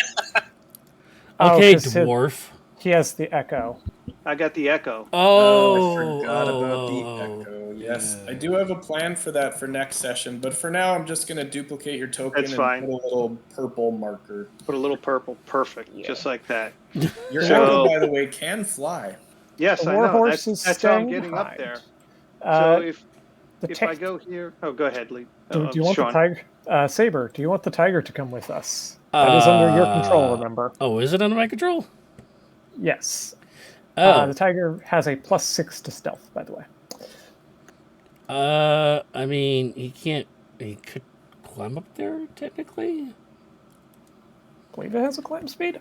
Okay, 'cause dwarf. he has the echo. I got the echo. Oh, I forgot about the echo. Yes, I do have a plan for that for next session, but for now, I'm just going to duplicate your token That's and fine. put a little purple marker. Put a little purple. Perfect. Yeah. Just like that. Your So- echo, by the way, can fly. Yes, The I know. warhorse is That's how I'm staying getting up behind. there. Uh, So if the if ta- I go here, go ahead, Lee. do you want Sean. the tiger, Saber? Do you want the tiger to come with us? That is under your control. Remember? Oh, is it under my control? Yes. Oh, The tiger has a +6 to stealth, by the way. I mean, he could climb up there technically. I believe it has a climb speed.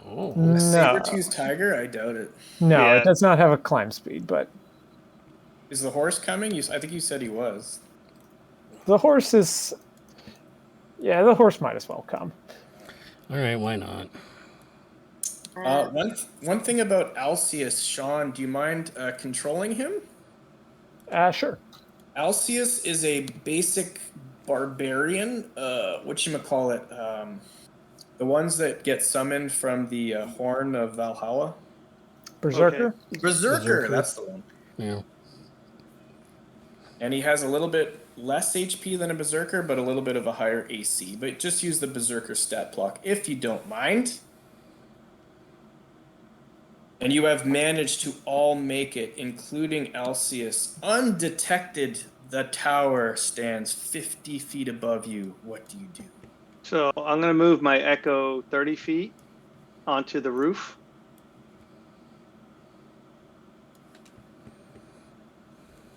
Oh, A No, saber-toothed tiger? I doubt it. no, Yeah. it does not have a climb speed. But Is the horse coming? I think you said he was. the horse is. Yeah, the horse might as well come. all right, why not? One thing about Alceus, Sean, do you mind controlling him? Sure. Alceus is a basic barbarian. Whatchamacallit? The ones that get summoned from the Horn of Valhalla. Berserker. Berserker, that's the one. Yeah. And he has a little bit less HP than a Berserker, but a little bit of a higher AC. But just use the Berserker stat block if you don't mind. And you have managed to all make it, including Alceus. Undetected, the tower stands 50 feet above you. What do you do? So I'm going to move my echo 30 feet onto the roof.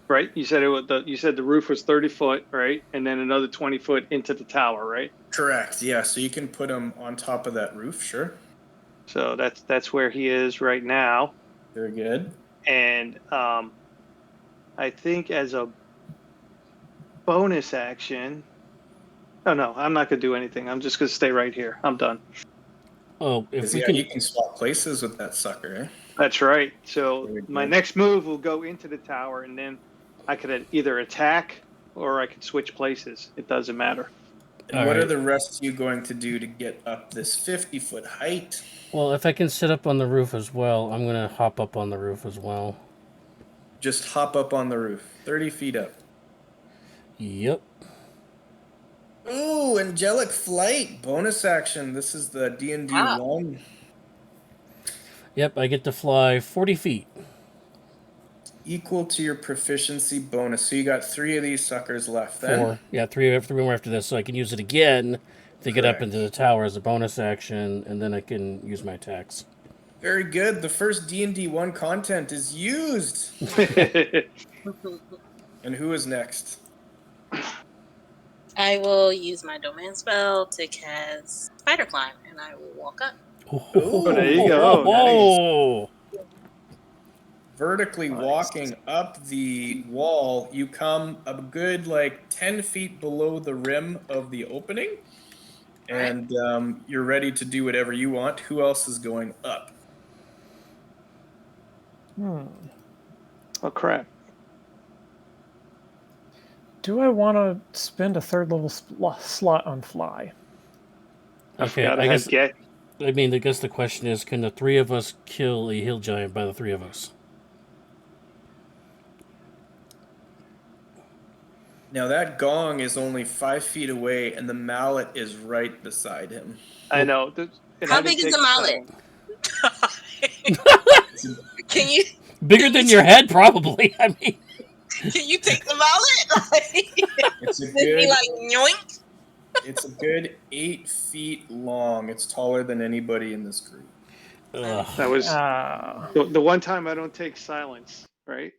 Right? You said the roof was 30 foot, right? And then another 20 foot into the tower, right? Correct, yeah. So you can put him on top of that roof, sure. So that's where he is right now. Very good. And I think as a bonus action, no, I'm not going to do anything. I'm just going to stay right here. I'm done. Oh, if we Yeah, can. you can swap places with that sucker, eh? That's right. So Very good. my next move will go into the tower, and then I could either attack or I could switch places. It doesn't matter. And All what are right. the rest of you going to do to get up this 50-foot height? Well, if I can sit up on the roof as well, I'm gonna hop up on the roof as well. Just hop up on the roof, 30 feet up. Yep. Ooh, angelic flight, bonus action. This is the D&D Ah. 1. Yep, I get to fly 40 feet. Equal to your proficiency bonus. So you got 3 of these suckers left then. 4. Yeah, three more after this, so I can use it again to get up Correct. into the tower as a bonus action, and then I can use my attacks. Very good. The first D&D 1 content is used. And who is next? I will use my domain spell to cast Spider Climb, and I will walk up. Oh, there you go. Oh, Vertically walking up the wall, you come a good 10 feet below the rim of the opening, and you're ready to do whatever you want. Who else is going up? Oh, crap. Do I want to spend a third level slot on fly? Okay, forgot I had guess. get. I mean, I guess the question is, can the 3 of us kill a hill giant by the 3 of us? Now that gong is only 5 feet away, and the mallet is right beside him. I know. How big is the mallet? Can you Bigger than your head, probably. I mean, can you take the mallet? It's a Just be good. like yoink. It's a good 8 feet long. It's taller than anybody in this group. ugh. That was Ah, the one time I don't take silence, right?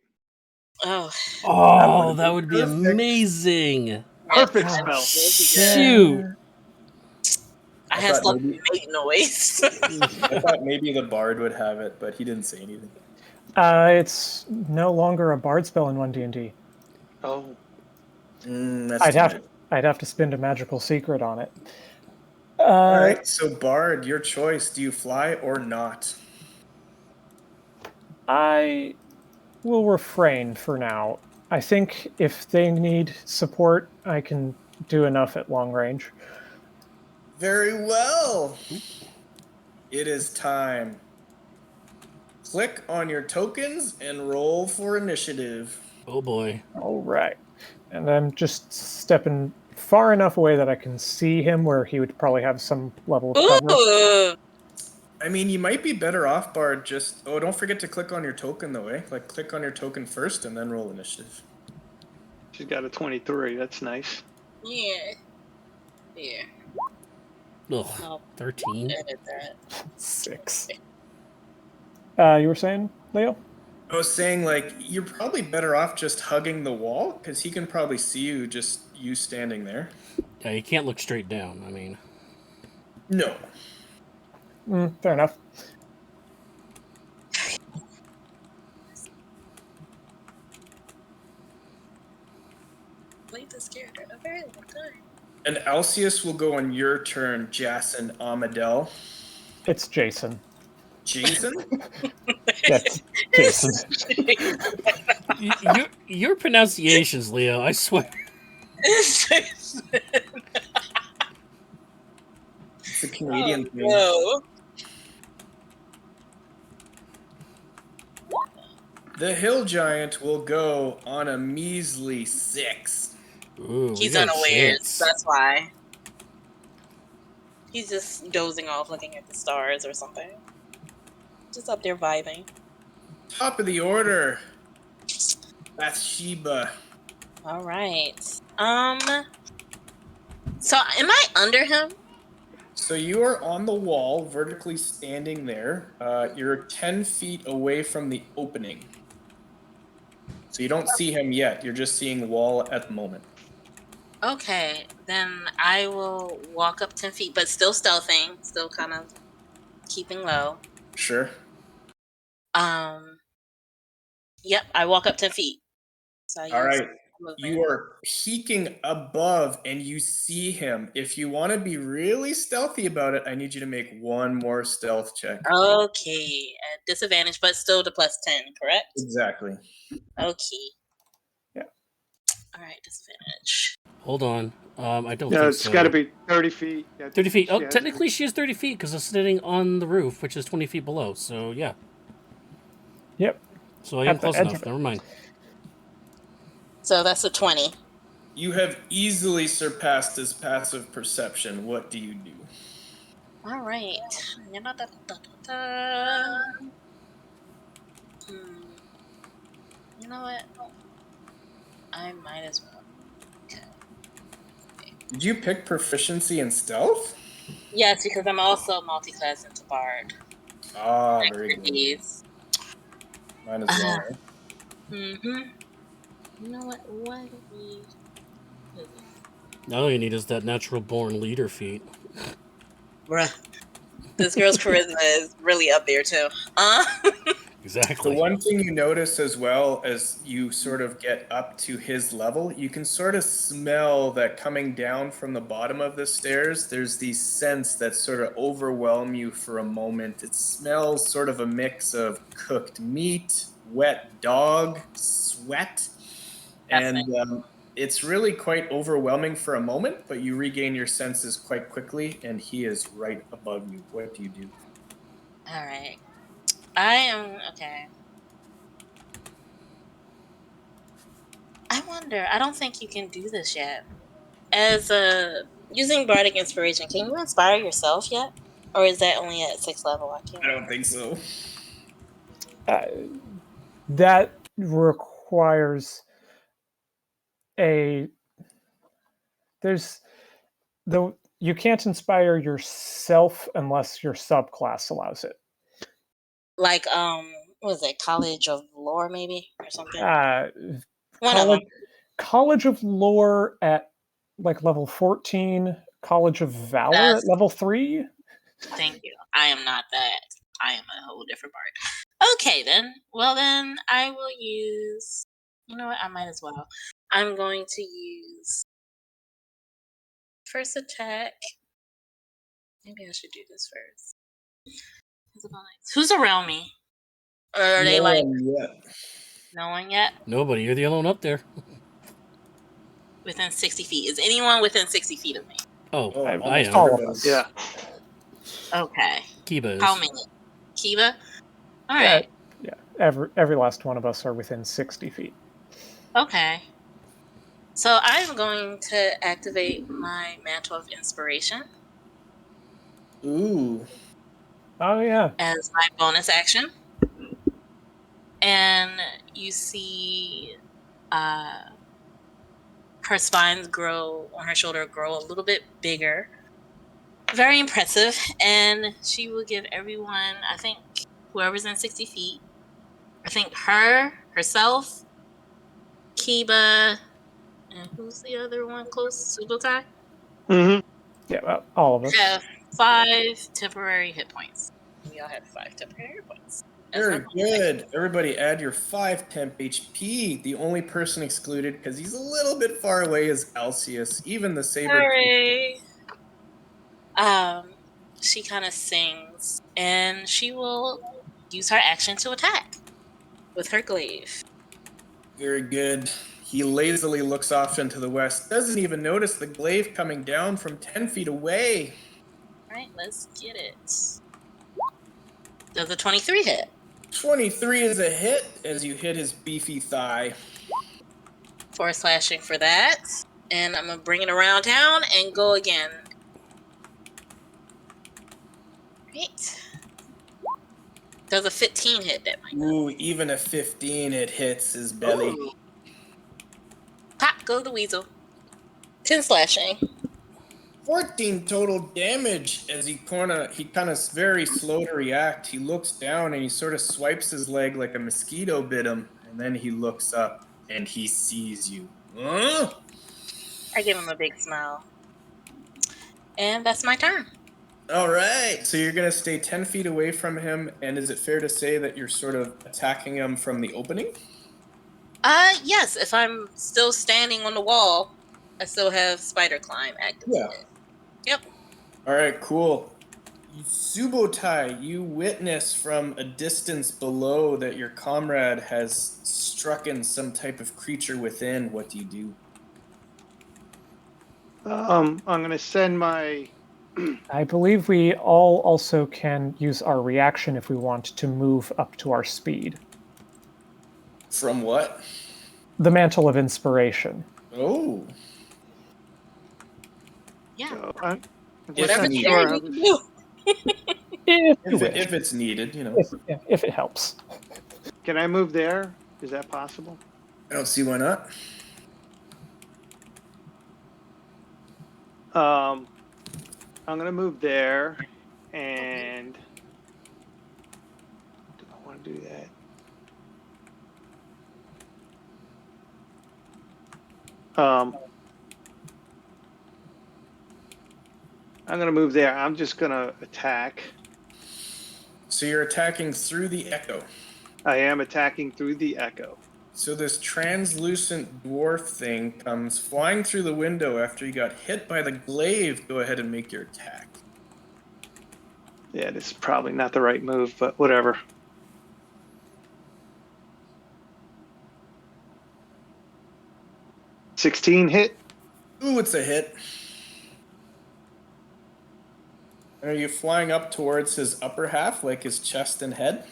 Oh, Oh, that would be perfect. amazing. Perfect that spell. would be good. Shoot. I had thought something maybe- make noise. I thought maybe the bard would have it, but he didn't say anything. It's no longer a bard spell in 1D&D. Oh, That's I'd have to spend a magical secret on it. All right, so bard, your choice. Do you fly or not? I will refrain for now. I think if they need support, I can do enough at long range. Very well. It is time. Click on your tokens and roll for initiative. Oh boy. All right. And I'm just stepping far enough away that I can see him where he would probably have some level of cover. Ooh. I mean, you might be better off, bard. Just don't forget to click on your token though, eh? Like click on your token first and then roll initiative. she's got a 23. That's nice. Yeah. Yeah. Ugh. I'll 13. edit that. 6. You were saying, Leo? I was saying, like, you're probably better off just hugging the wall because he can probably see you just you standing there. Yeah, you can't look straight down. I mean, No. Fair enough. Played this character a very long time. And Alcius will go on your turn, Jason Amadel. It's Jason. Jason? Yes, Jason. your pronunciations, Leo. I swear. It's a Canadian thing. No. The Hill Giant will go on a measly 6. Ooh, we He's got a unawares. chance. That's why. He's just dozing off, looking at the stars or something. Just up there vibing. Top of the order. Bathsheba. All right. So am I under him? So you are on the wall, vertically standing there. You're 10 feet away from the opening. So you don't see him yet. You're just seeing the wall at the moment. Okay, then I will walk up 10 feet, but still stealthing, still kind of keeping low. Sure. Yep, I walk up 10 feet. So I All use right. movement. You are peeking above and you see him. If you want to be really stealthy about it, I need you to make one more stealth check. Okay, at disadvantage, but still the plus 10, correct? Exactly. Okay. Yeah. All right, disadvantage. Hold on. I don't Yeah, think it's so. got to be 30 feet. Yeah, 30 feet. she Oh, has technically to. she is 30 feet because it's sitting on the roof, which is 20 feet below. So, yeah. Yep. So I am At the close edge enough. of it. Never mind. So that's a 20. You have easily surpassed his passive perception. What do you do? All right. You know what? I might as well. Okay. Did you pick proficiency in stealth? Yes, because I'm also multi-class into Bard. Ah, very good. Expertise. Mine as well. eh? Mm-hmm. You know what? Why don't we... All you need is that natural born leader feat. Bruh. This girl's charisma is really up there, too. Exactly. The one thing you notice as well as you sort of get up to his level, you can sort of smell that coming down from the bottom of the stairs. There's these scents that sort of overwhelm you for a moment. It smells sort of a mix of cooked meat, wet dog, sweat, and it's really quite overwhelming for a moment, but you regain your senses quite quickly, and he is right above you. What do you do? All right. I am... Okay. I wonder... I don't think you can do this yet. As using Bardic Inspiration, can you inspire yourself yet? Or is that only at 6th level? I can't I don't think so. That requires you can't inspire yourself unless your subclass allows it. Like, what was it? College of Lore, maybe? Or something? One of them. College of Lore at like level 14 College of Valor That's- at level 3. Thank you. I am not that. I am a whole different part. Okay, then. Well, then I will use. You know what? I might as well. I'm going to use first attack. Maybe I should do this first. Who's around me? Or are they No like one yet. no one yet? Nobody. You're the alone up there. Within 60 feet. Is anyone within 60 feet of me? Oh, Oh, I almost am. all of everybody. us. Yeah. Okay. Kiba is. How many? Kiva? All Yeah, right. yeah. Every last one of us are within 60 feet. Okay. So I'm going to activate my Mantle of Inspiration Ooh. Oh yeah. as my bonus action. And you see her spines grow on her shoulder, grow a little bit bigger. Very impressive. And she will give everyone, I think, whoever's in 60 feet, I think herself, Kiba, and who's the other one close? Subotai? Mm-hmm. Yeah, well, all of us. Have 5 temporary hit points. We all have 5 temporary hit points. That's Very my bonus action. good. Everybody add your 5 temp HP. The only person excluded, because he's a little bit far away, is Alcius. Even the saber. Sorry. She kind of sings, and she will use her action to attack with her glaive. Very good. He lazily looks off into the west. Doesn't even notice the glaive coming down from 10 feet away. All right, let's get it. Does a 23 hit? 23 is a hit as you hit his beefy thigh. 4 slashing for that, and I'm gonna bring it around town and go again. Right. Does a 15 hit that might? Ooh, even a 15, it hits his belly. Ooh. Pop, go the weasel. 10 slashing. 14 total damage as he kind of very slow to react. He looks down and he sort of swipes his leg like a mosquito bit him, and then he looks up and he sees you. Huh? I give him a big smile. And that's my turn. All right, so you're gonna stay 10 feet away from him, and is it fair to say that you're sort of attacking him from the opening? Yes, if I'm still standing on the wall, I still have spider climb activated. Yep. All right, cool. Subotai, you witness from a distance below that your comrade has struck in some type of creature within. What do you do? I'm gonna send my. I believe we all also can use our reaction if we want to move up to our speed. From what? The Mantle of Inspiration. Oh, Yeah. So I'm just Whatever not neat. sure Gary how you can this- do. If you if, wish. if it's needed, you know. If it helps. Can I move there? Is that possible? I don't see why not. I'm gonna move there, and do I want to do that? I'm gonna move there. I'm just gonna attack. So you're attacking through the echo. I am attacking through the echo. So this translucent dwarf thing comes flying through the window after you got hit by the glaive. Go ahead and make your attack. Yeah, this is probably not the right move, but whatever. $16 hit. Ooh, it's a hit. Are you flying up towards his upper half, like his chest and head?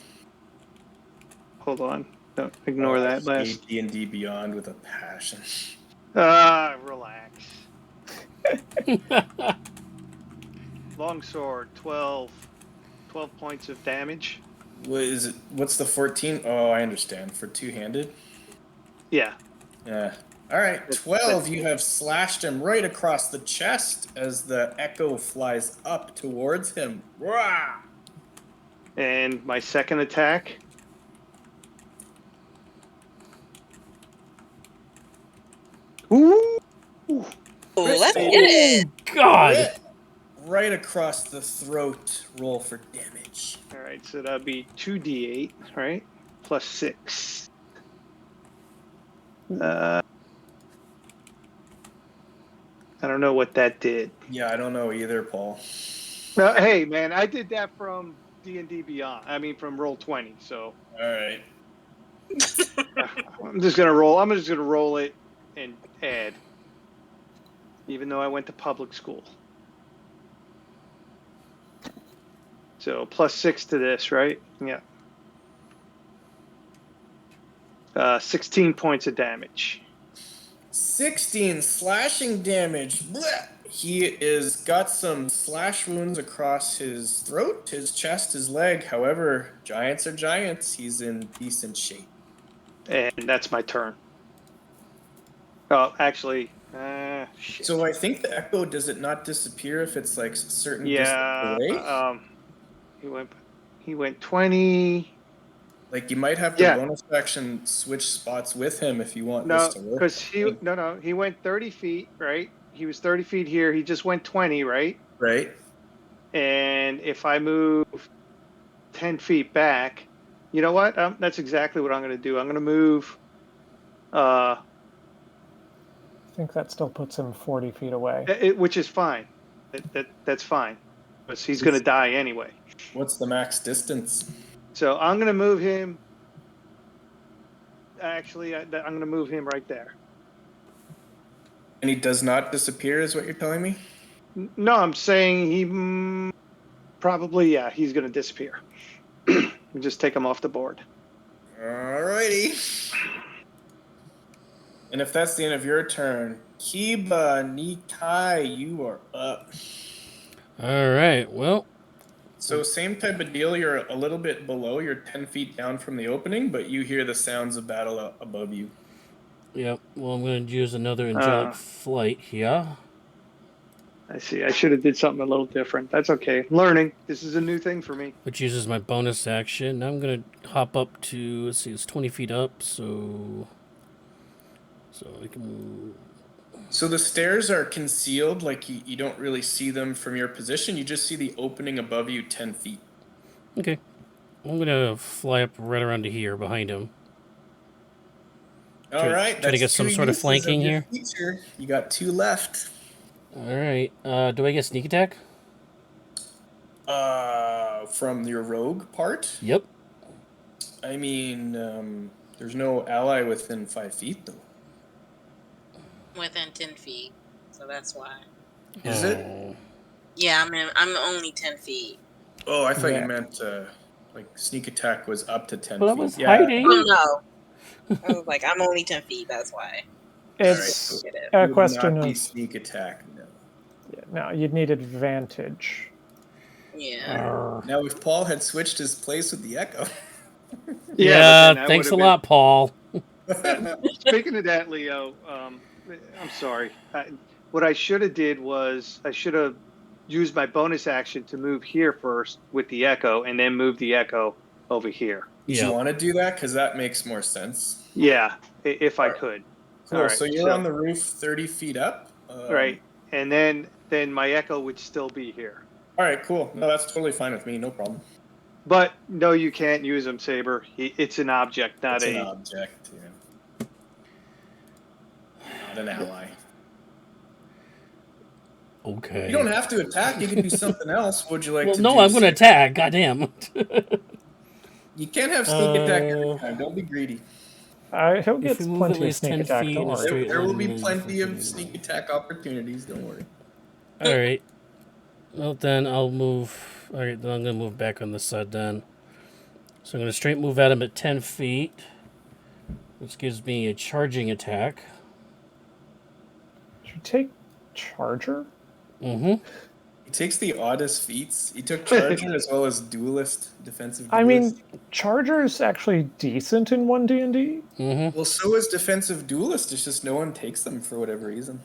Hold on. Don't ignore that last. D&D Beyond with a passion. Relax. Longsword, 12 points of damage. What is it? What's the 14? Oh, I understand. For two-handed? Yeah. Yeah. All right, 12. You have slashed him right across the chest as the echo flies up towards him. Rah! And my second attack. Ooh! Oh, let's get it. God! Right across the throat. Roll for damage. All right, so that'd be 2d8, right? Plus 6. I don't know what that did. Yeah, I don't know either, Paul. Hey, man, I did that from D&D Beyond. I mean, from Roll20. So All right. I'm just gonna roll. I'm just gonna roll it and add, even though I went to public school. So plus 6 to this, right? Yeah. 16 points of damage. 16 slashing damage. Blech. He is got some slash wounds across his throat, his chest, his leg. However, giants are giants. He's in decent shape. And that's my turn. Oh, actually, shit. So I think the echo, does it not disappear if it's like a certain Yeah. distance away? He went 20. Like you might have to Yeah. bonus action switch spots with him if you want No, this to work. because he went 30 feet, right? He was 30 feet here. He just went 20, right? Right. And if I move 10 feet back, you know what? That's exactly what I'm going to do. I'm going to move. I think that still puts him 40 feet away. Which is fine. That's fine, because he's going to die anyway. What's the max distance? So I'm going to move him. Actually, I'm going to move him right there. And he does not disappear, is what you're telling me? No, I'm saying he probably, yeah, he's going to disappear. We just take him off the board. Alrighty. And if that's the end of your turn, Kiba Nikai, you are up. All right, well. So same type of deal. You're a little bit below. You're 10 feet down from the opening, but you hear the sounds of battle above you. Yep, well, I'm going to use another angelic flight here. I see. I should have did something a little different. That's okay. Learning. This is a new thing for me. Which uses my bonus action. Now I'm going to hop up to, let's see, it's 20 feet up, so I can move. So the stairs are concealed, like you don't really see them from your position. You just see the opening above you 10 feet. Okay. I'm going to fly up right around to here behind him. All right. Try to get some sort of flanking here. Feature. You got 2 left. All right. Do I get sneak attack? From your rogue part? Yep. I mean, there's no ally within 5 feet, though. Within 10 feet, so that's why. Is it? Yeah, I'm only 10 feet. Oh, I thought you meant like sneak attack was up to 10 Well, feet. I was hiding. Oh no, I was like, I'm only 10 feet. That's why. It's Right, a question not be of sneak attack. No. yeah, no, you'd need advantage. Yeah. Now, if Paul had switched his place with the echo. Yeah, but then that thanks a would've lot, Paul. Speaking of that, Leo, I'm sorry. What I should have did was I should have used my bonus action to move here first with the echo, and then move the echo over here. Do you want to do that? Because that makes more sense. Yeah, if I could. Cool. All So you're on the roof 30 feet up. Right, and then my echo would still be here. All right, cool. No, that's totally fine with me. No problem. But no, you can't use him, Saber. It's an object, not It's an object. Yeah. Not an ally. Okay. You don't have to attack. You can do something else. Would you like to? No, I'm going to attack. Goddamn. You can't have sneak attack every time. Don't be greedy. He'll get we move at plenty of least sneak 10 attack. feet Don't in a worry. straight There will be line, plenty of then- sneak attack opportunities. Don't worry. All right. Well, then I'll move. All right, then I'm going to move back on this side then. So I'm going to straight move at him at 10 feet, which gives me a charging attack. Should you take Charger? Mm-hmm. He takes the oddest feats. He took Charger as well as Duelist, Defensive Duelist. I mean, Charger is actually decent in 1D&D. Mm-hmm. Well, so is Defensive Duelist. It's just no one takes them for whatever reason.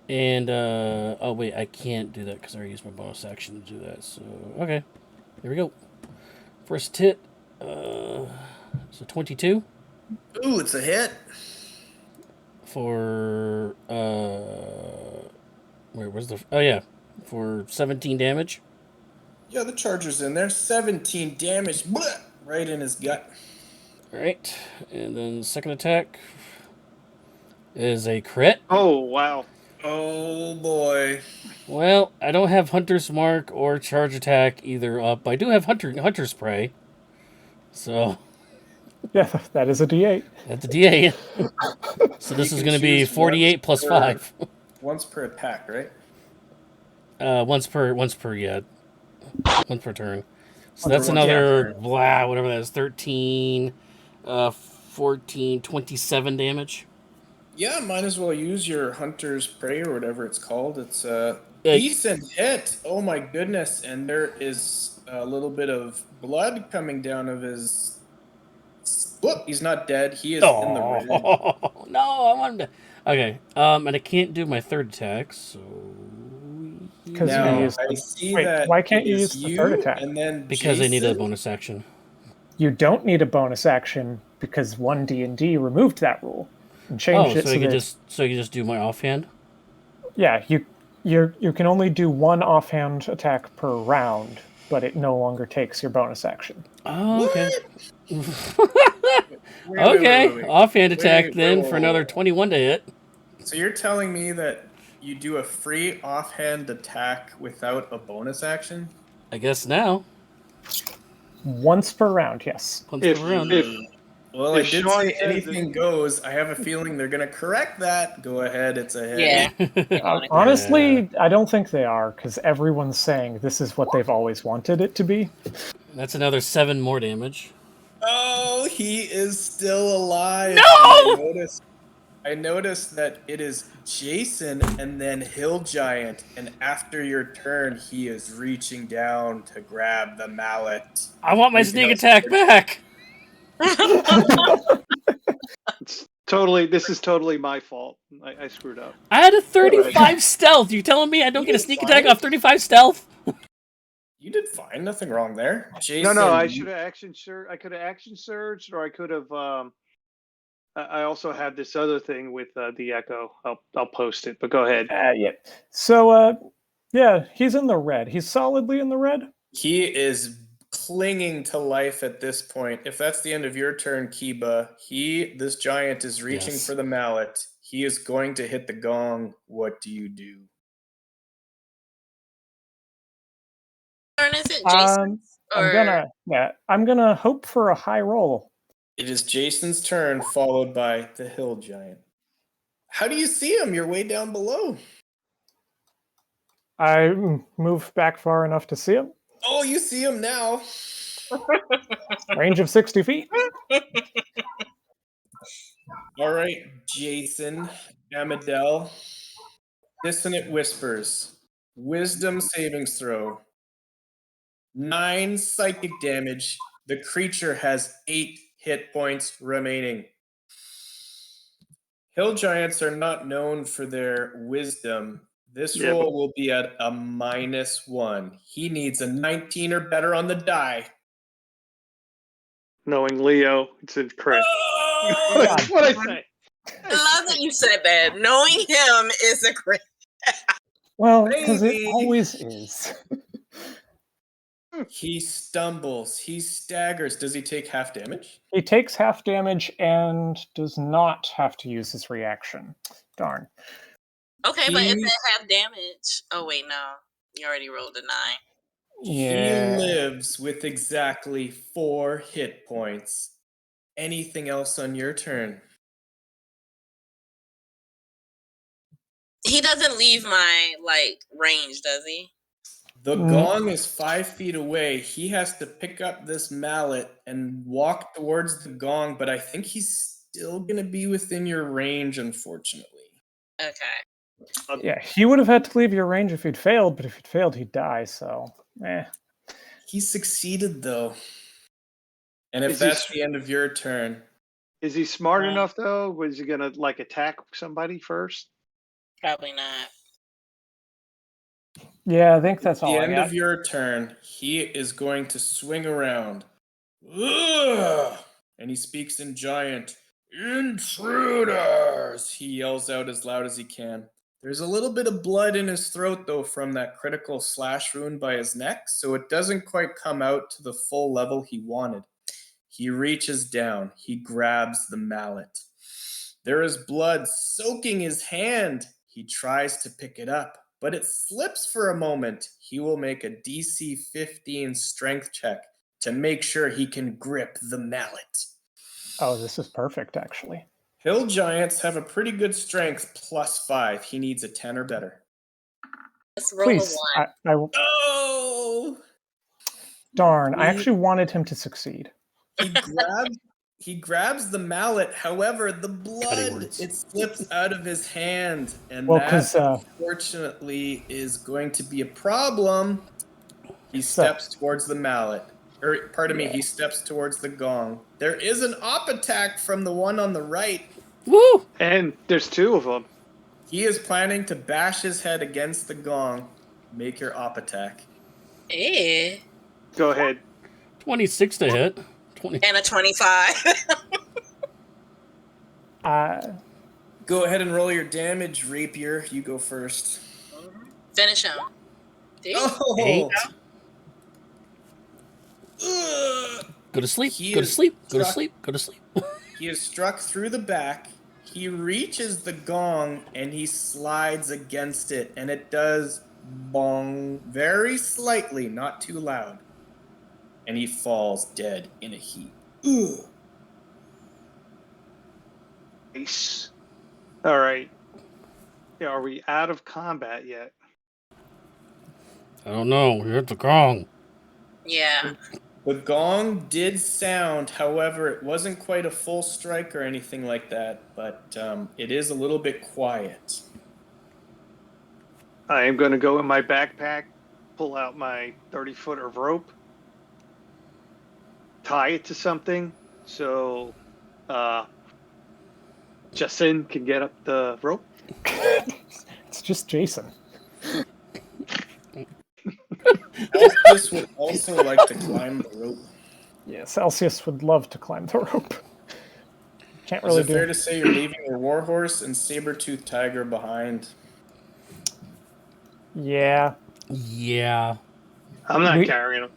And, oh, wait, I can't do that because I already used my bonus action to do that. So, okay. Here we go. First hit. So 22 Ooh, it's a hit. for, Where's the? Oh yeah, for 17 damage. Yeah, the charger's in there. 17 damage. Blah, right in his gut. All right, and then second attack is a crit. Oh wow. Oh boy. Well, I don't have Hunter's Mark or Charge Attack either up. I do have Hunter's Prey. So Yeah, that is a D8. that's a D8. So this You is can going to be choose 48 plus 5. Once per attack, right? Once per yeah, once per turn. So Once that's per another turn. blah, whatever that is, 13, 14, 27 damage. Yeah, might as well use your Hunter's Prey or whatever it's called. It's a Yeah. decent hit. Oh my goodness. And there is a little bit of blood coming down of his. Look, he's not dead. He is in the red. Oh no, I wanted to. Okay, and I can't do my third attack, so Because Now, you used I the, see wait, that why can't it you is use the third attack? And then because I needed a Jason? bonus action. You don't need a bonus action because One DnD removed that rule and Oh, changed so it you so can that just do my offhand. yeah, you can only do one offhand attack per round, but it no longer takes your bonus action. Oh, okay. Wait, Okay, offhand attack Wait, then wait, for wait, another wait. 21 to hit. So you're telling me that you do a free offhand attack without a bonus action? I guess now. Once per round, yes. Once If per round. if Well, If I did Sean say says anything goes. I have a feeling they're going to correct that. Go ahead, it's a hit. Yeah. They want to Honestly, I don't think they are because everyone's saying this is what they've always wanted it to be. That's another 7 more damage. Oh, he is still alive. No! And I noticed that it is Jason and then Hill Giant, and after your turn, he is reaching down to grab the mallet. I want my Anything sneak else? attack back. this is totally my fault. I screwed up. I had a 35 stealth. You telling me I don't You get a did sneak fine. attack off 35 stealth? You did fine. Nothing wrong there. Jason, No, I should have I could have action surged, or I could have. I also had this other thing with the echo. I'll post it, but go ahead. Yeah. So, yeah, he's in the red. He's solidly in the red. He is clinging to life at this point. If that's the end of your turn, Kiba, this giant is reaching Yes. for the mallet. He is going to hit the gong. What do you do? turn is it, Jason? I'm gonna hope for a high roll. It is Jason's turn, followed by the hill giant. How do you see him? You're way down below. I move back far enough to see him. Oh, you see him now. Range of 60 feet. All right, Jason, Amadel. Dissonant Whispers. Wisdom savings throw. 9 psychic damage. The creature has 8 hit points remaining. Hill giants are not known for their wisdom. This Yeah, roll will be at a -1. He needs a 19 or better on the die. Knowing Leo, it's a crit. Oh! What I say? I love that you said that. Knowing him is a great. Well, because it Maybe. always is. He stumbles. He staggers. Does he take half damage? He takes half damage and does not have to use his reaction. Darn. Okay, but if He- it have damage. Oh wait, no. You already rolled a 9. Yeah. He lives with exactly 4 hit points. Anything else on your turn? He doesn't leave my range, does he? The gong is 5 feet away. He has to pick up this mallet and walk towards the gong, but I think he's still going to be within your range, unfortunately. Okay. Yeah, he would have had to leave your range if he'd failed, but if he'd failed, he'd die, so He succeeded, though. And if Is he that's s- the end of your turn, Is he smart enough though? Was he gonna attack somebody first? Probably not. yeah, I think that's all the I end got. of your turn, he is going to swing around. Ugh! And he speaks in giant. Intruders! He yells out as loud as he can. There's a little bit of blood in his throat, though, from that critical slash wound by his neck, so it doesn't quite come out to the full level he wanted. He reaches down. He grabs the mallet. There is blood soaking his hand. He tries to pick it up, but it slips for a moment. He will make a DC 15 strength check to make sure he can grip the mallet. Oh, this is perfect, actually. Hill Giants have a pretty good strength, +5. He needs a 10 or better. Let's roll Please. a 1. Oh! Darn, I actually wanted him to succeed. He grabs the mallet. However, the blood, words. it slips out of his hand. And Well, that, 'cause, unfortunately, is going to be a problem. He steps towards the mallet. He steps towards the gong. There is an op attack from the one on the right. Woo! And there's 2 of them. He is planning to bash his head against the gong. Make your op attack. Eh. Go ahead. 26 to hit. 20. And a 25. Go ahead and roll your damage, Rapier. You go first. Finish him. Oh! 8. Ugh. Go to sleep. He Go to is sleep. Go to struck- sleep. Go to sleep. He is struck through the back. He reaches the gong and he slides against it, and it does bong very slightly, not too loud. And he falls dead in a heap. Ugh. Nice. All right. Yeah, are we out of combat yet? I don't know. You're at the gong. Yeah. The gong did sound, however, it wasn't quite a full strike or anything like that, but it is a little bit quiet. I am going to go in my backpack, pull out my 30-foot of rope, tie it to something so Justin can get up the rope. It's just Jason. Elvis would also like to climb the rope. Yes, Celsius would love to climb the rope. Can't Is really it do fair to say you're leaving your warhorse and saber-toothed tiger behind? Yeah. Yeah. I'm not carrying him.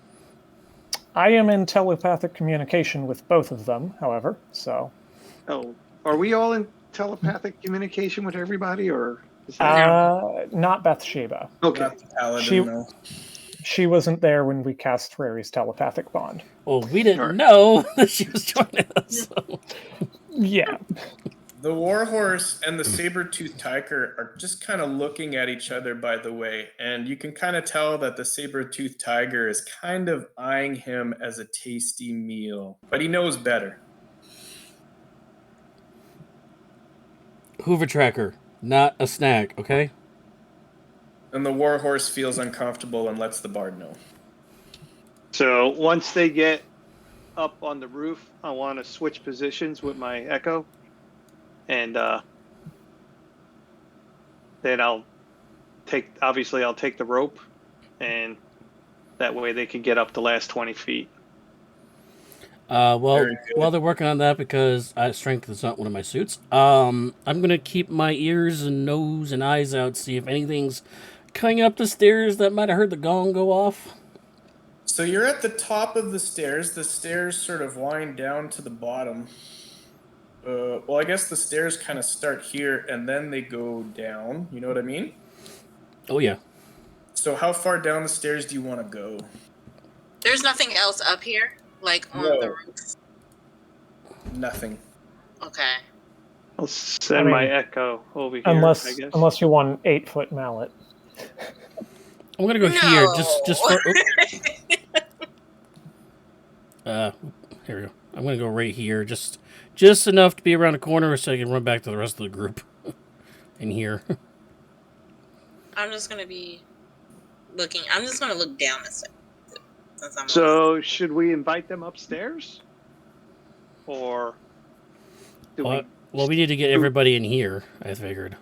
I am in telepathic communication with both of them, however, so... Oh, are we all in telepathic communication with everybody, or is that... Not Bathsheba. Okay. Not the paladin, though. She wasn't there when we cast Rary's telepathic bond. Well, we didn't know that she was joining us. So. Yeah. The warhorse and the saber-toothed tiger are just kind of looking at each other, by the way, and you can kind of tell that the saber-toothed tiger is kind of eyeing him as a tasty meal, but he knows better. Hoover tracker, not a snack, okay? And the warhorse feels uncomfortable and lets the bard know. So once they get up on the roof, I want to switch positions with my echo, and then I'll take the rope, and that way they can get up the last 20 feet. Well, Very good. while they're working on that, because strength is not one of my suits, I'm gonna keep my ears and nose and eyes out, see if anything's coming up the stairs that might have heard the gong go off. So you're at the top of the stairs. The stairs sort of wind down to the bottom. Well, I guess the stairs kind of start here and then they go down. You know what I mean? Oh yeah. So how far down the stairs do you want to go? There's nothing else up here, like on No. the roof. Nothing. Okay. I'll send my echo over here. I guess. Unless you want an 8-foot mallet. I'm gonna go here, just for. Here we go. I'm gonna go right here, just enough to be around the corner so I can run back to the rest of the group. In here. I'm just gonna be looking. I'm just gonna look down this way. Since I'm So should we invite them upstairs, or do Well, we need to get everybody in here, I figured.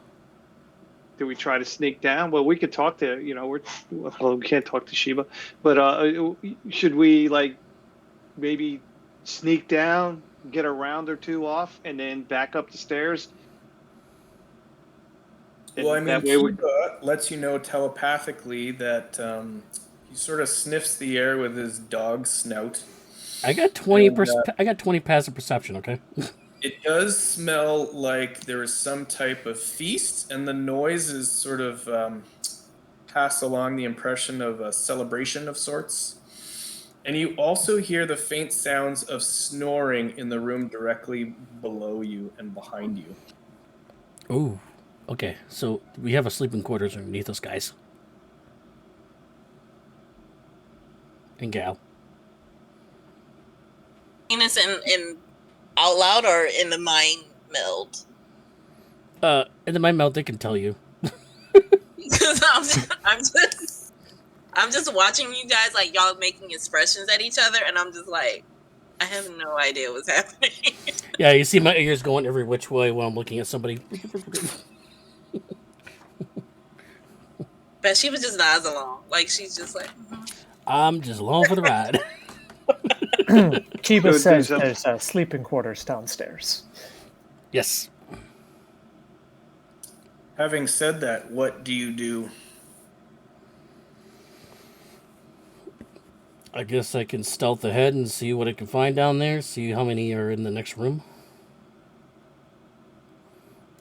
do we try to sneak down? Well, we could talk to we can't talk to Sheba, but should we maybe sneak down, get a round or two off, and then back up the stairs? And Well, I mean, that way we, Kiba lets you know telepathically that he sort of sniffs the air with his dog snout. I got 20. And, I got 20 passive perception. Okay. it does smell like there is some type of feast, and the noises sort of pass along the impression of a celebration of sorts. And you also hear the faint sounds of snoring in the room directly below you and behind you. Ooh. Okay. So we have a sleeping quarters underneath us, guys. And gal. Penis in out loud or in the mind meld? And in my mouth, they can tell you. Because I'm just watching you guys, like, y'all making expressions at each other, and I'm just like, I have no idea what's happening. Yeah, you see my ears going every which way while I'm looking at somebody. But she was just nods along, like she's just like, I'm just along for the ride. Kiba do says some- there's sleeping quarters downstairs. Yes. Having said that, what do you do? I guess I can stealth ahead and see what I can find down there. See how many are in the next room.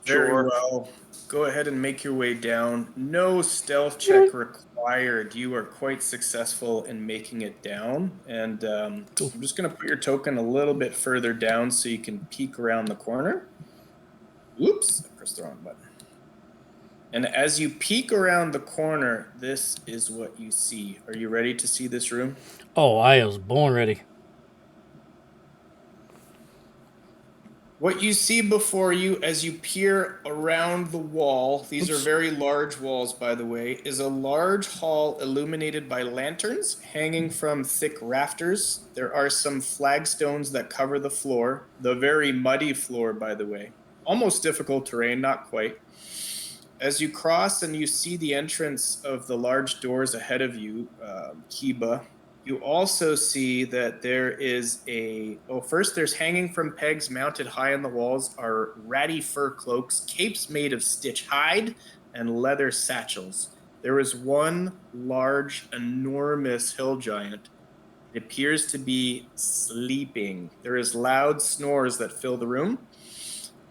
Very Sure. well. Go ahead and make your way down. No stealth check required. You are quite successful in making it down. And Cool. I'm just going to put your token a little bit further down so you can peek around the corner. Oops, I pressed the wrong button. And as you peek around the corner, this is what you see. Are you ready to see this room? Oh, I was born ready. What you see before you as you peer around the wall, these are very large walls, by the way, is a large hall illuminated by lanterns hanging from thick rafters. There are some flagstones that cover the floor, the very muddy floor, by the way. Almost difficult terrain, not quite. As you cross and you see the entrance of the large doors ahead of you, Kiba, you also see that there is first there's hanging from pegs mounted high on the walls are ratty fur cloaks, capes made of stitch hide, and leather satchels. There is one large, enormous hill giant. It appears to be sleeping. There is loud snores that fill the room.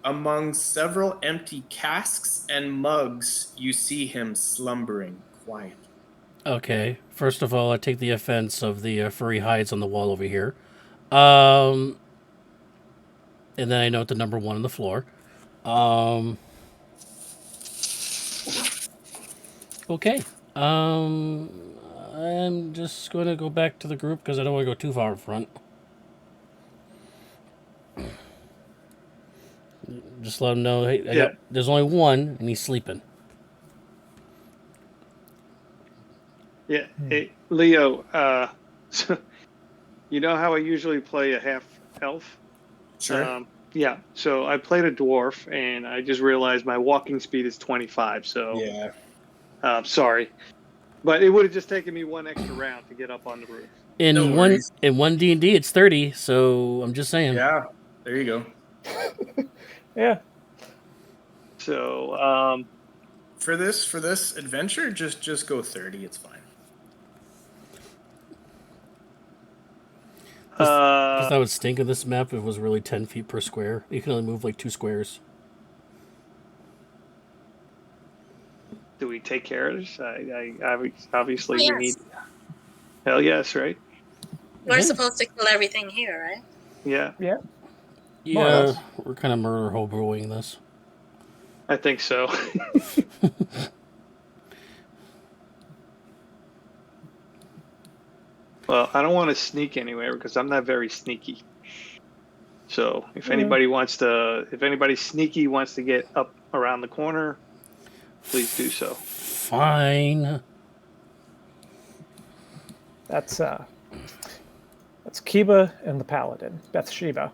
Among several empty casks and mugs, you see him slumbering quietly. Okay. First of all, I take the offense of the furry hides on the wall over here. And then I note the number 1 on the floor. Okay. I'm just going to go back to the group because I don't want to go too far in front. Just let them know, hey, there's only one, and he's sleeping. Yeah. Hey, Leo, so, you know how I usually play a half elf? Sure. Yeah. So I played a dwarf, and I just realized my walking speed is 25. So Yeah. sorry, but it would have just taken me one extra round to get up on the roof. In No worries. one D&D, it's 30. So I'm just saying. Yeah. There you go. Yeah. So For this adventure, just go 30. It's fine. Because that would stink of this map if it was really 10 feet per square. You can only move like 2 squares. do we take care of this? I obviously Oh, we need. Hell yes, right? we're Yeah. supposed to kill everything here, right? Yeah, Yeah. Yeah, we're kind of murder hoboing this. I think so. Well, I don't want to sneak anywhere because I'm not very sneaky. So if anybody sneaky wants to get up around the corner, please do so. Fine. That's Kiba and the Paladin, Bathsheba.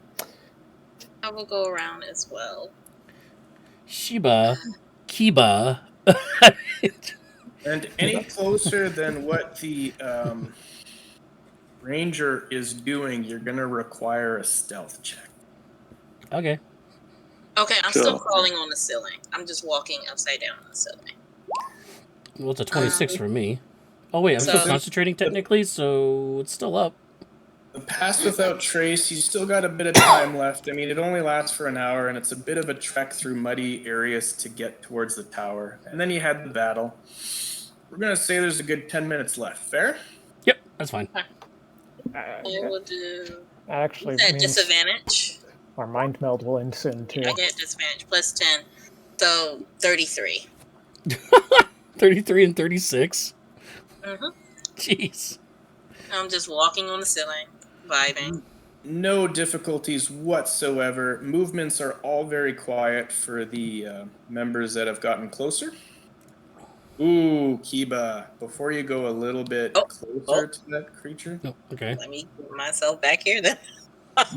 I will go around as well. Kiba. And any closer than what the ranger is doing, you're going to require a stealth check. Okay. Okay, I'm So- still crawling on the ceiling. I'm just walking upside down on the ceiling. Well, it's a 26 for me. Oh, wait, I'm still So- concentrating technically, so it's still up. The pass without trace, you still got a bit of time left. I mean, it only lasts for an hour, and it's a bit of a trek through muddy areas to get towards the tower. And then you had the battle. We're going to say there's a good 10 minutes left. Fair? Yep, that's fine. I will do. Actually, Is that means disadvantage? our mind meld will end soon too. I get disadvantage plus 10. So 33. 33 and 36. Mm-hmm. Jeez. I'm just walking on the ceiling, vibing. No difficulties whatsoever. Movements are all very quiet for the members that have gotten closer. Ooh, Kiba, before you go a little bit closer to that creature, Oh, okay. Let me get myself back here then.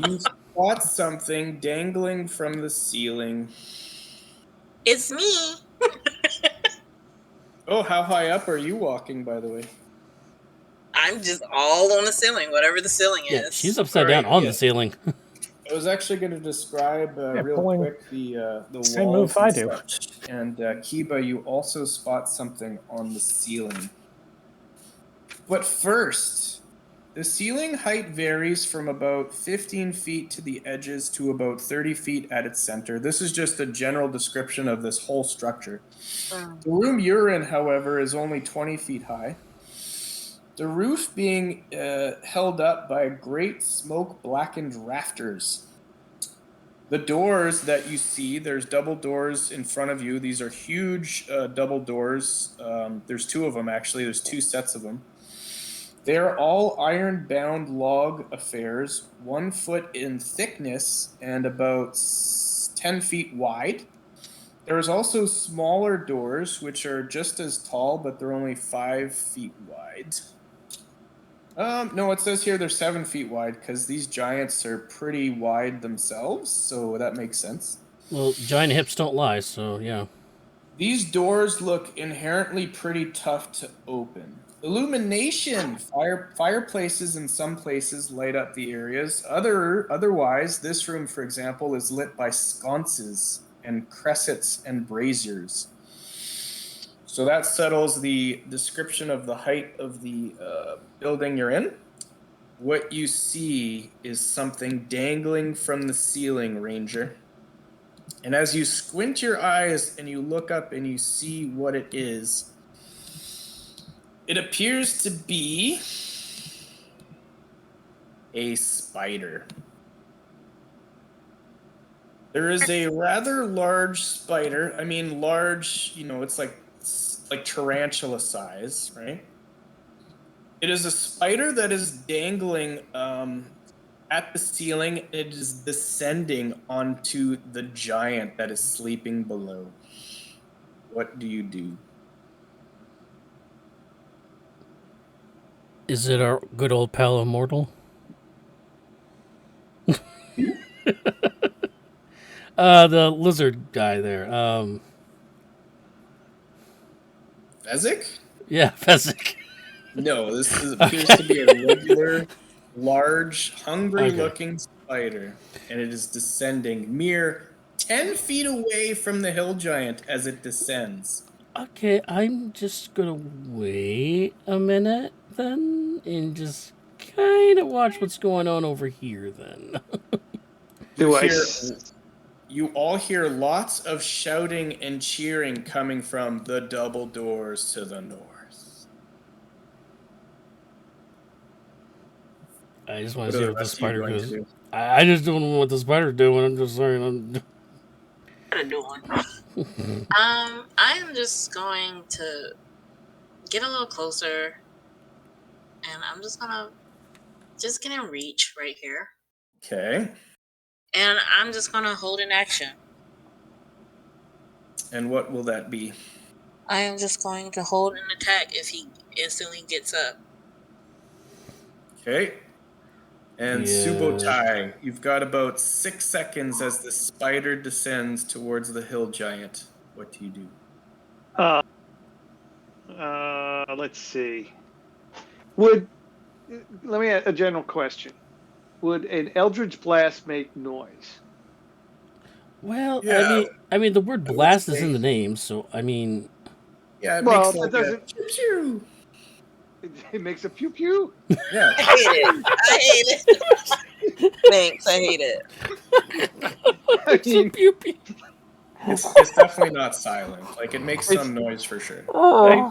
you spot something dangling from the ceiling. It's me. Oh, how high up are you walking, by the way? I'm just all on the ceiling, whatever the ceiling Yeah, is. she's upside down Alright, on yeah. the ceiling. I was actually going to describe real pulling quick the same walls move I and do. such. And Kiba, you also spot something on the ceiling. But first, the ceiling height varies from about 15 feet to the edges to about 30 feet at its center. This is just a general description of this whole structure. Mm. The room you're in, however, is only 20 feet high. The roof being held up by great smoke-blackened rafters. The doors that you see, there's double doors in front of you. These are huge double doors. There's two of them, actually. There's two sets of them. They're all iron-bound log affairs, 1 foot in thickness and about 10 feet wide. There's also smaller doors, which are just as tall, but they're only 5 feet wide. No, it says here they're 7 feet wide because these giants are pretty wide themselves, so that makes sense. Well, giant hips don't lie, so yeah. These doors look inherently pretty tough to open. Illumination! Fireplaces in some places light up the areas. Otherwise, this room, for example, is lit by sconces and cressets and braziers. So that settles the description of the height of the building you're in. What you see is something dangling from the ceiling, Ranger. And as you squint your eyes and you look up and you see what it is, it appears to be a spider. There is a rather large spider. I mean, large, it's like tarantula size, right? It is a spider that is dangling at the ceiling. It is descending onto the giant that is sleeping below. What do you do? Is it our good old pal Immortal? The lizard guy there. Fezzik? Yeah, Fezzik. No, appears to be a regular, large, hungry-looking spider, and it is descending mere 10 feet away from the hill giant as it descends. Okay, I'm just gonna wait a minute then and just kind of watch what's going on over here then. You all hear lots of shouting and cheering coming from the double doors to the north. I just want What to see are the what the rest of you spider going to goes. do? I just don't know what the spider's doing. I'm just saying. What am I doing? I'm just going to get a little closer, and I'm just gonna get in reach right here, Okay. and I'm just gonna hold an action. And what will that be? I am just going to hold an attack if he instantly gets up. Okay. And Yeah. Subotai, you've got about 6 seconds as the spider descends towards the hill giant. What do you do? Let's see. Let me ask a general question. Would an Eldritch Blast make noise? Well, Yeah, I mean, the word I would blast is say- in the name, so I mean, Yeah, it Well, makes that like doesn't. a pew. It makes a pew pew. Yeah. I hate it. I hate it. Thanks. I hate it. I mean, pew pew. It's definitely not silent. Like it makes It's- some noise for sure. I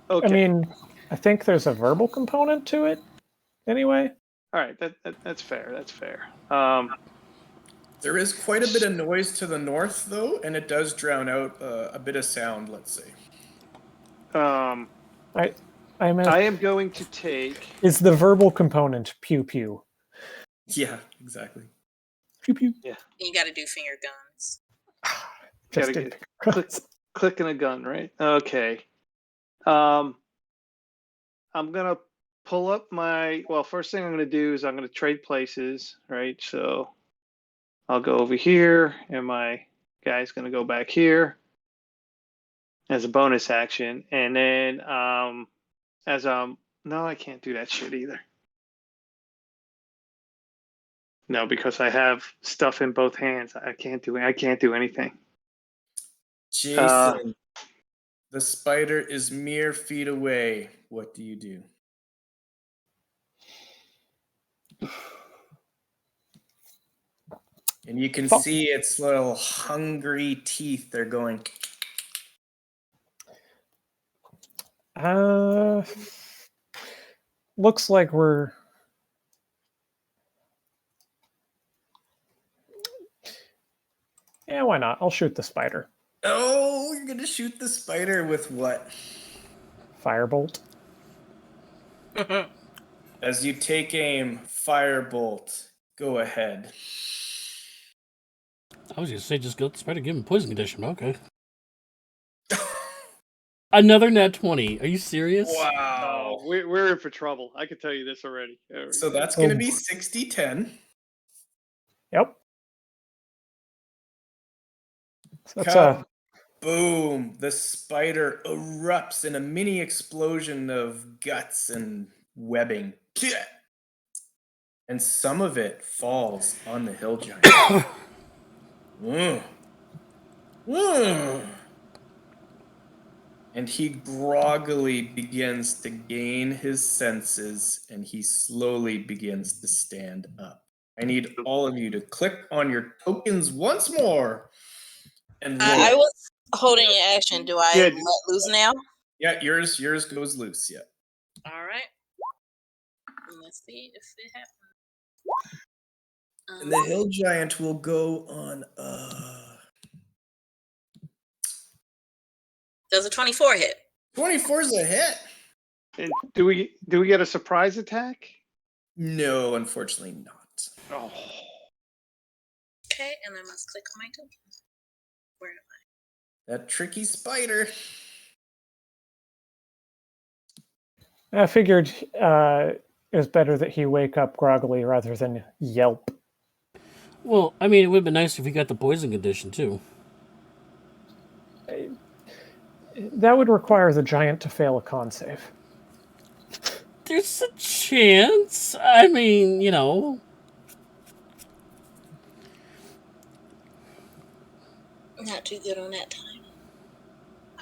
okay. mean, I think there's a verbal component to it anyway. All right. That's fair. That's fair. There is quite a bit of noise to the north, though, and it does drown out a bit of sound. Let's say. Um. I meant, I am going to take. is the verbal component pew pew? Yeah, exactly. Pew pew. You got to do finger guns. Just Gotta did get- clicking a gun, right? Okay. I'm gonna pull up my. Well, first thing I'm gonna do is I'm gonna trade places, right? So I'll go over here, and my guy's gonna go back here as a bonus action, and then no, I can't do that shit either. No, because I have stuff in both hands. I can't do anything. Jason, the spider is mere feet away. What do you do? And you can see its little hungry teeth. They're going. Looks like we're. Yeah, why not? I'll shoot the spider. Oh, you're gonna shoot the spider with what? Firebolt. As you take aim, firebolt. Go ahead. I was gonna say just go the spider, give him poison condition. Okay. Another nat 20. Are you serious? Wow. Oh, we're in for trouble. I can tell you this already. So that's going to be 60-10. Yep. So that's Boom! The spider erupts in a mini explosion of guts and webbing. And some of it falls on the hill giant. And he groggily begins to gain his senses, and he slowly begins to stand up. I need all of you to click on your tokens once more. And I was holding an action. Do I Yeah. let loose now? Yeah, yours goes loose. Yeah. All right. Let's see if it happens. And the hill giant will go on. Does a 24 hit? 24 is a hit. And do we get a surprise attack? No, unfortunately not. Oh. Okay, and I must click on my token. Where am That tricky spider. I figured it was better that he wake up groggily rather than yelp. Well, I mean, it would have been nice if he got the poison condition too. That would require the giant to fail a con save. There's a chance. I mean, you know. Not too good on that time.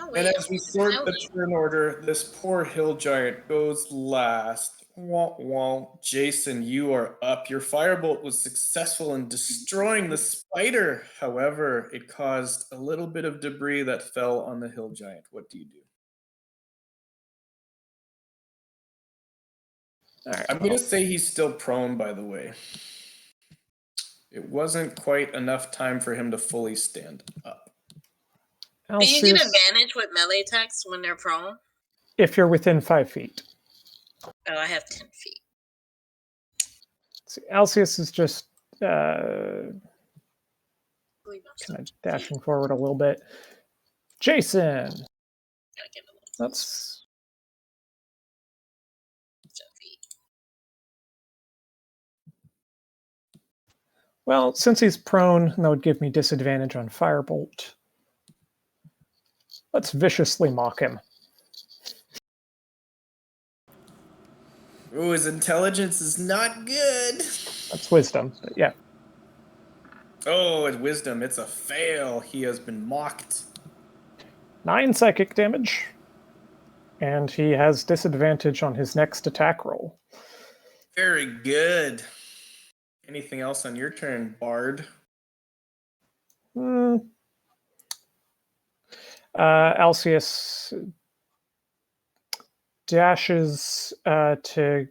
Oh, And wait, as we sort the turn order, this poor hill giant goes last. Wah, wah. Jason, you are up. Your firebolt was successful in destroying the spider. However, it caused a little bit of debris that fell on the hill giant. What do you do? All right. I'm going to say he's still prone, by the way. It wasn't quite enough time for him to fully stand up. Do you get Alcius, advantage with melee attacks when they're prone? if you're within 5 feet. Oh, I have 10 feet. See, Alcius is just kind of dashing forward a little bit. Jason! That's... 10 feet. Well, since he's prone, that would give me disadvantage on Firebolt. Let's viciously mock him. Ooh, his intelligence is not good. That's wisdom, but yeah. Oh, at wisdom, it's a fail. He has been mocked. 9 psychic damage. And he has disadvantage on his next attack roll. Very good. Anything else on your turn, Bard? Alcius dashes to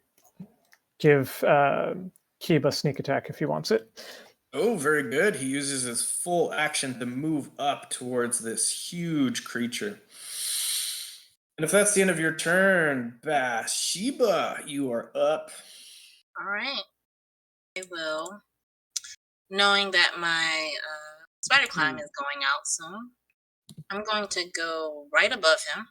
give Kiba sneak attack if he wants it. Oh, very good. He uses his full action to move up towards this huge creature. And if that's the end of your turn, Bathsheba, you are up. All right. I will. Knowing that my spider climb is going out soon, I'm going to go right above him.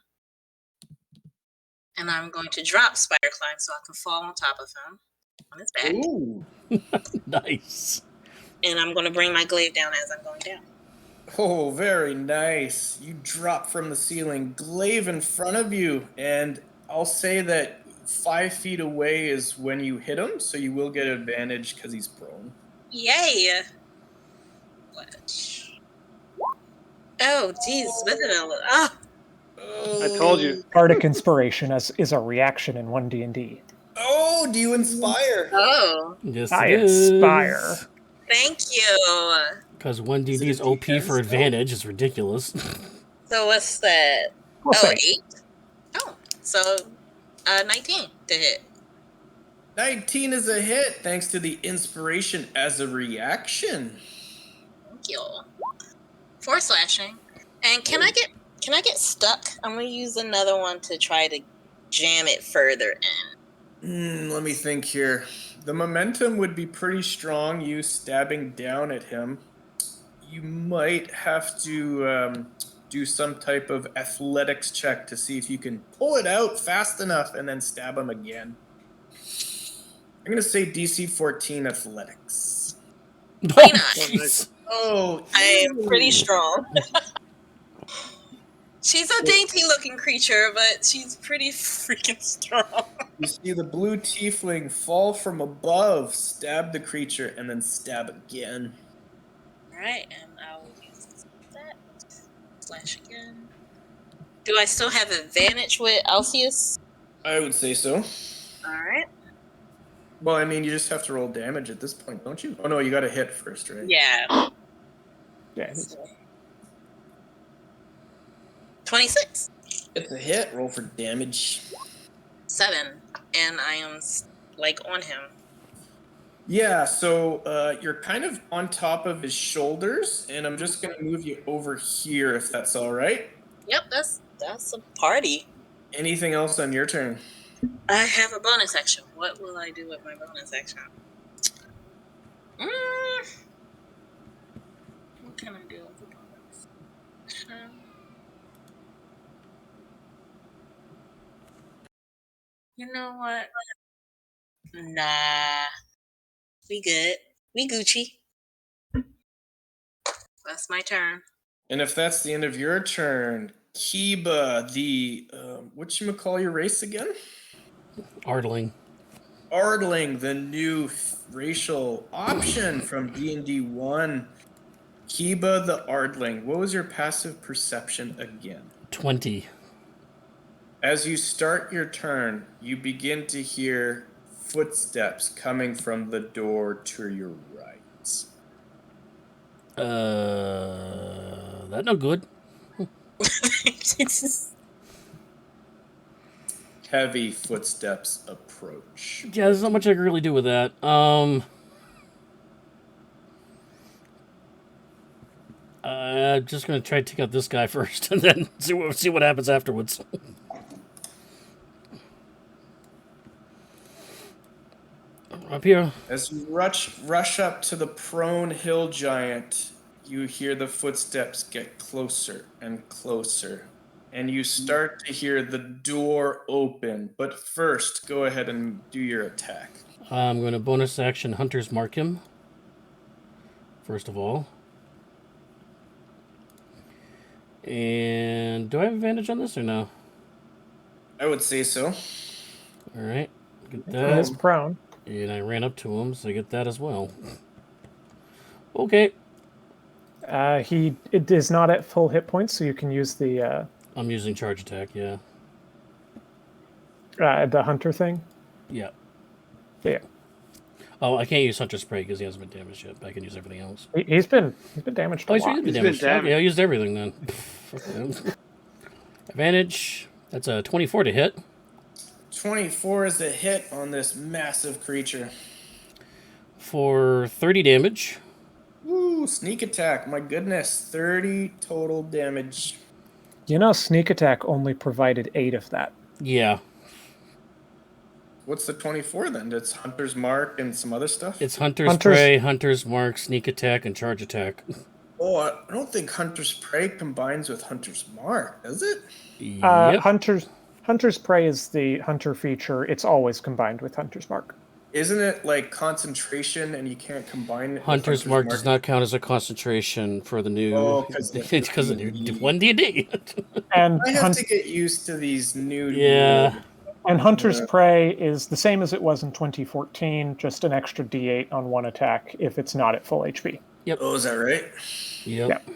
And I'm going to drop spider climb so I can fall on top of him on his back. Ooh. Nice. And I'm going to bring my glaive down as I'm going down. Oh, very nice. You drop from the ceiling, glaive in front of you, and I'll say that 5 feet away is when you hit him, so you will get advantage because he's prone. Yay! Oh, geez. I told you. Bardic Inspiration is a reaction in 1 DnD. Oh, do you inspire? Oh, Yes, I it is. inspire. thank you. Because 1 Is it DD is a OP defense for advantage. It's ridiculous. So what's that? We'll Oh, say. 8? Oh, so 19 to hit. 19 is a hit, thanks to the inspiration as a reaction. Thank you. 4 slashing. And can I get stuck? I'm gonna use another one to try to jam it further in. Let me think here. The momentum would be pretty strong, you stabbing down at him. You might have to do some type of athletics check to see if you can pull it out fast enough and then stab him again. I'm going to say DC 14 athletics. Why not? Jeez. Oh, I am pretty ew. strong. She's a dainty looking creature, but she's pretty freaking strong. You see the blue tiefling fall from above, stab the creature, and then stab again. Alright, and I'll use that. Slash again. Do I still have advantage with Alcius? I would say so. Alright. Well, I mean, you just have to roll damage at this point, don't you? Oh, no, you got to hit first, right? Yeah. Yeah, it is. 26. It's a hit. Roll for damage. 7. And I am, like, on him. Yeah, so you're kind of on top of his shoulders, and I'm just going to move you over here if that's all right. Yep, that's a party. Anything else on your turn? I have a bonus action. What will I do with my bonus action? What can I do with the bonus action? You know what? Nah. We good. We Gucci. That's my turn. And if that's the end of your turn, Kiba, the whatchamacall your race again? Ardling. Ardling, the new racial option from D&D 1. Kiba the Ardling. What was your passive perception again? 20. As you start your turn, you begin to hear footsteps coming from the door to your right. That no good. Heavy footsteps approach. Yeah, there's not much I can really do with that. I'm just gonna try to take out this guy first, and then see what happens afterwards. Up here. As you rush up to the prone hill giant, you hear the footsteps get closer and closer. And you start to hear the door open. But first, go ahead and do your attack. I'm going to bonus action Hunter's Mark him. First of all. And do I have advantage on this or no? I would say so. Alright. Get He is that. prone. And I ran up to him, so I get that as well. Okay. It is not at full hit points, so you can use the I'm using charge attack, yeah. hunter thing. Yeah. Yeah, Oh, I can't use Hunter Spray because he hasn't been damaged yet, but I can use everything else. he's been damaged a Oh, he's lot. been He's been damaged. Okay, damaged. I used everything then. Advantage. That's a 24 to hit. 24 is a hit on this massive creature. For 30 damage. Woo, sneak attack. My goodness, 30 total damage. You know, sneak attack only provided 8 of that. Yeah. What's the 24 then? That's Hunter's Mark and some other stuff? It's Hunter's Prey, Hunter's Mark, Sneak Attack, and Charge Attack. Oh, I don't think Hunter's Prey combines with Hunter's Mark, does it? Yep. Hunter's Prey is the hunter feature. It's always combined with Hunter's Mark. Isn't it like concentration and you can't combine it? Hunter's Mark does not count as a concentration for the new. Oh, it's because of One DnD. And I have to get used to these new. Yeah. And Hunter's Prey is the same as it was in 2014, just an extra D8 on one attack if it's not at full HP. Yep. Oh, is that right? Yep.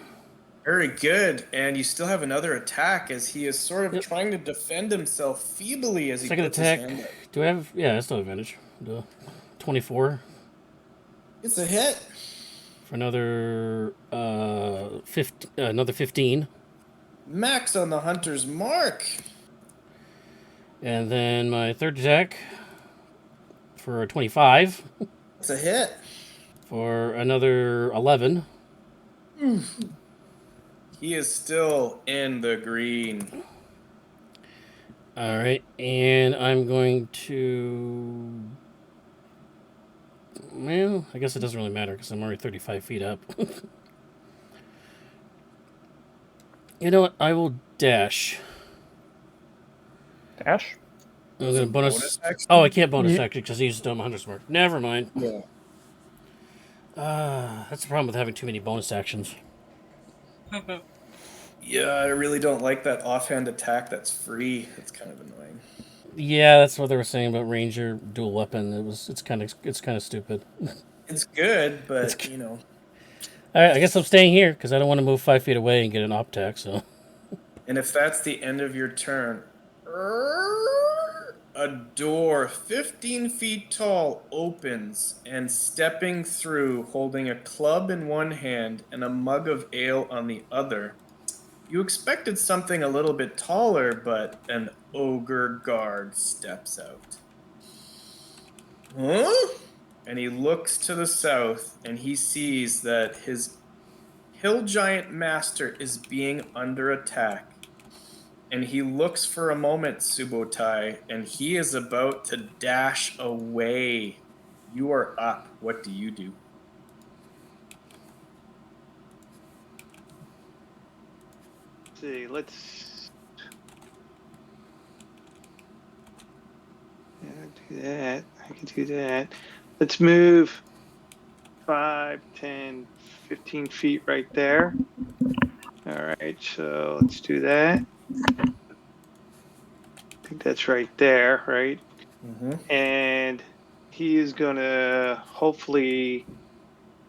Very good. And you still have another attack as he is sort of trying to defend himself feebly as he Second puts attack. his hand up. Do I have? Yeah, that's no advantage. 24. It's a hit. For another 15. Max on the Hunter's Mark. And then my third attack for a 25. It's a hit. For another 11. He is still in the green. All right, and I'm going to. Well, I guess it doesn't really matter because I'm already 35 feet up. You know what? I will dash. Dash? I'm gonna bonus. action? Oh, I can't bonus action because I used Hunter's Mark. Never mind. Yeah. That's the problem with having too many bonus actions. Yeah, I really don't like that offhand attack that's free. It's kind of annoying. Yeah, that's what they were saying about Ranger dual weapon. It's kind of stupid. It's good, but you know. All right, I guess I'm staying here because I don't want to move 5 feet away and get an op-tac. So. And if that's the end of your turn, a door 15 feet tall opens, and stepping through, holding a club in one hand and a mug of ale on the other. You expected something a little bit taller, but an ogre guard steps out. Huh? And he looks to the south, and he sees that his hill giant master is being under attack. And he looks for a moment, Subotai, and he is about to dash away. You are up. What do you do? Let's see, let's do that. I can do that. Let's move 5, 10, 15 feet right there. All right, so let's do that. I think that's right there, right? Mm-hmm. And he is going to hopefully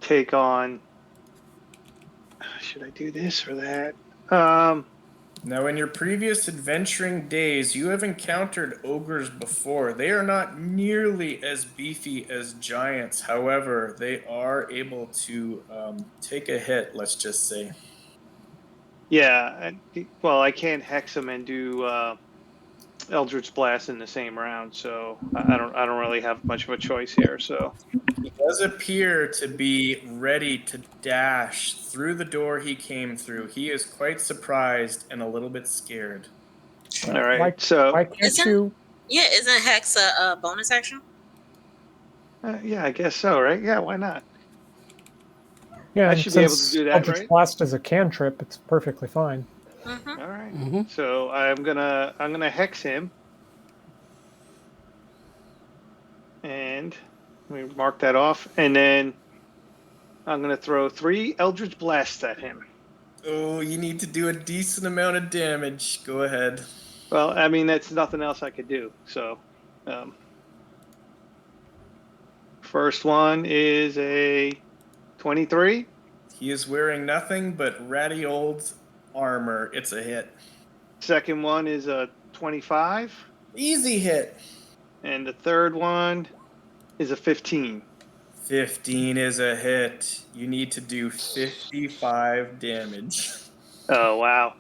take on... Should I do this or that? Now, in your previous adventuring days, you have encountered ogres before. They are not nearly as beefy as giants. However, they are able to take a hit, let's just say. Yeah, well, I can't hex him and do Eldritch Blast in the same round, so I don't really have much of a choice here. So he does appear to be ready to dash through the door he came through. He is quite surprised and a little bit scared. All right, why can't you? Yeah, isn't Hex a bonus action? Yeah, I guess so, right? Yeah, why not? Yeah, I should be able to do that, Eldritch right? Blast is a cantrip. It's perfectly fine. Mm-hmm. All right. Mm-hmm. So I'm gonna hex him, and let me mark that off, and then I'm gonna throw 3 Eldritch Blasts at him. Oh, you need to do a decent amount of damage. Go ahead. Well, I mean that's nothing else I could do. So, first one is a 23. He is wearing nothing but ratty old armor. It's a hit. Second one is a 25. Easy hit. And the third one is a 15. 15 is a hit. You need to do 55 damage. Oh, wow.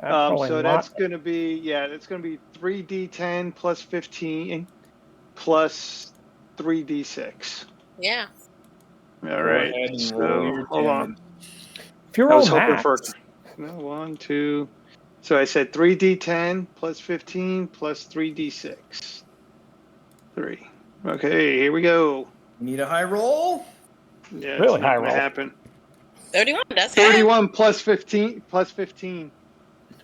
Probably So not. that's going to be, that's going to be 3d10 plus 15 plus 3d6. Yeah. All Go right. ahead and So, roll your hold on. damage. If you I roll was hoping max, for no, 1, 2. So I said 3d10 plus 15 plus 3d6. 3. Okay, here we go. Need a high roll? Yeah, Really it's not high going to roll. happen. 31. That's half. 31 plus 15 plus 15.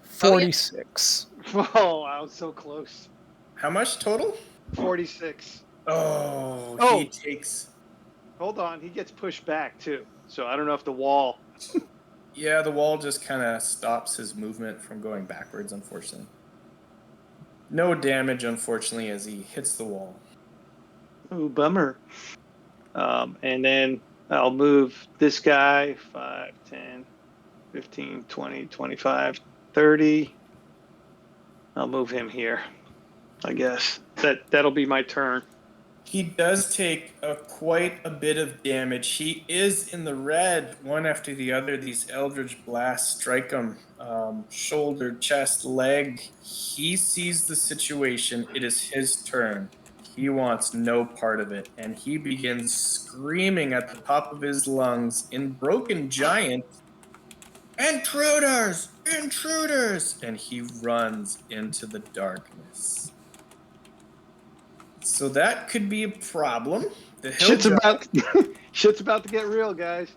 46. Oh, I was so close. How much total? 46. Oh, Oh. he takes... Hold on, he gets pushed back too. So I don't know if the wall. Yeah, the wall just kind of stops his movement from going backwards, unfortunately. No damage, unfortunately, as he hits the wall. Oh, bummer. And then I'll move this guy 5, 10, 15, 20, 25, 30. I'll move him here, I guess. That'll be my turn. He does take quite a bit of damage. He is in the red, one after the other. These Eldritch Blasts strike him. Shoulder, chest, leg. He sees the situation. It is his turn. He wants no part of it. And he begins screaming at the top of his lungs in Broken Giant, "Intruders! Intruders!" And he runs into the darkness. So that could be a problem. The Shit's about to get real, guys.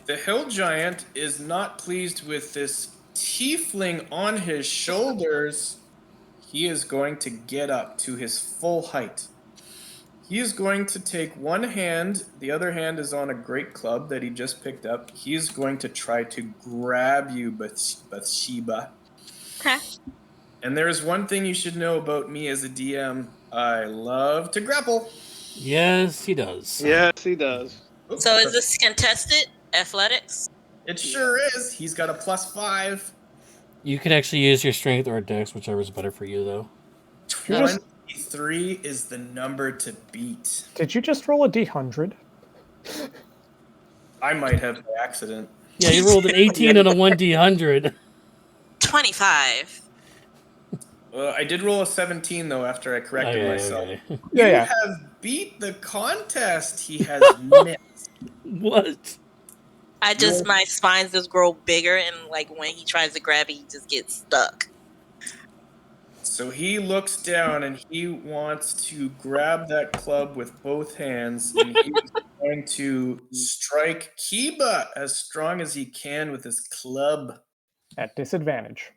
The hill giant is not pleased with this tiefling on his shoulders. He is going to get up to his full height. He is going to take one hand. The other hand is on a great club that he just picked up. He is going to try to grab you, Bathsheba. Okay. And there is one thing you should know about me as a DM. I love to grapple. Yes, he does. Yes, he does. Oops, So is this contested athletics? It sure is. He's got a +5. You could actually use your strength or dex, whichever is better for you, though. 23 is the number to beat. Did you just roll a d100? I might have by accident. Yeah, you rolled an 18 and a 1d100. 25. I did roll a 17, though, after I corrected myself. Okay. You Yeah. have beat the contest. He has missed. What? My spines just grow bigger, and like when he tries to grab it, he just gets stuck. So he looks down and he wants to grab that club with both hands, and he is going to strike Kiba as strong as he can with his club. At disadvantage.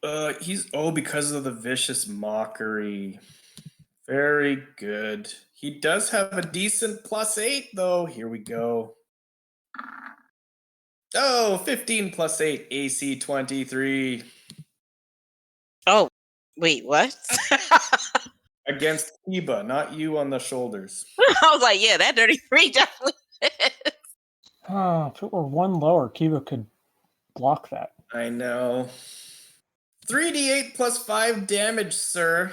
Because of the vicious mockery. Very good. He does have a decent +8, though. Here we go. 15 + 8, AC 23. Oh, wait, what? Against Kiba, not you on the shoulders. I was like, yeah, that 33 definitely is. If it were one lower, Kiva could block that. I know. 3d8 + 5 damage, sir.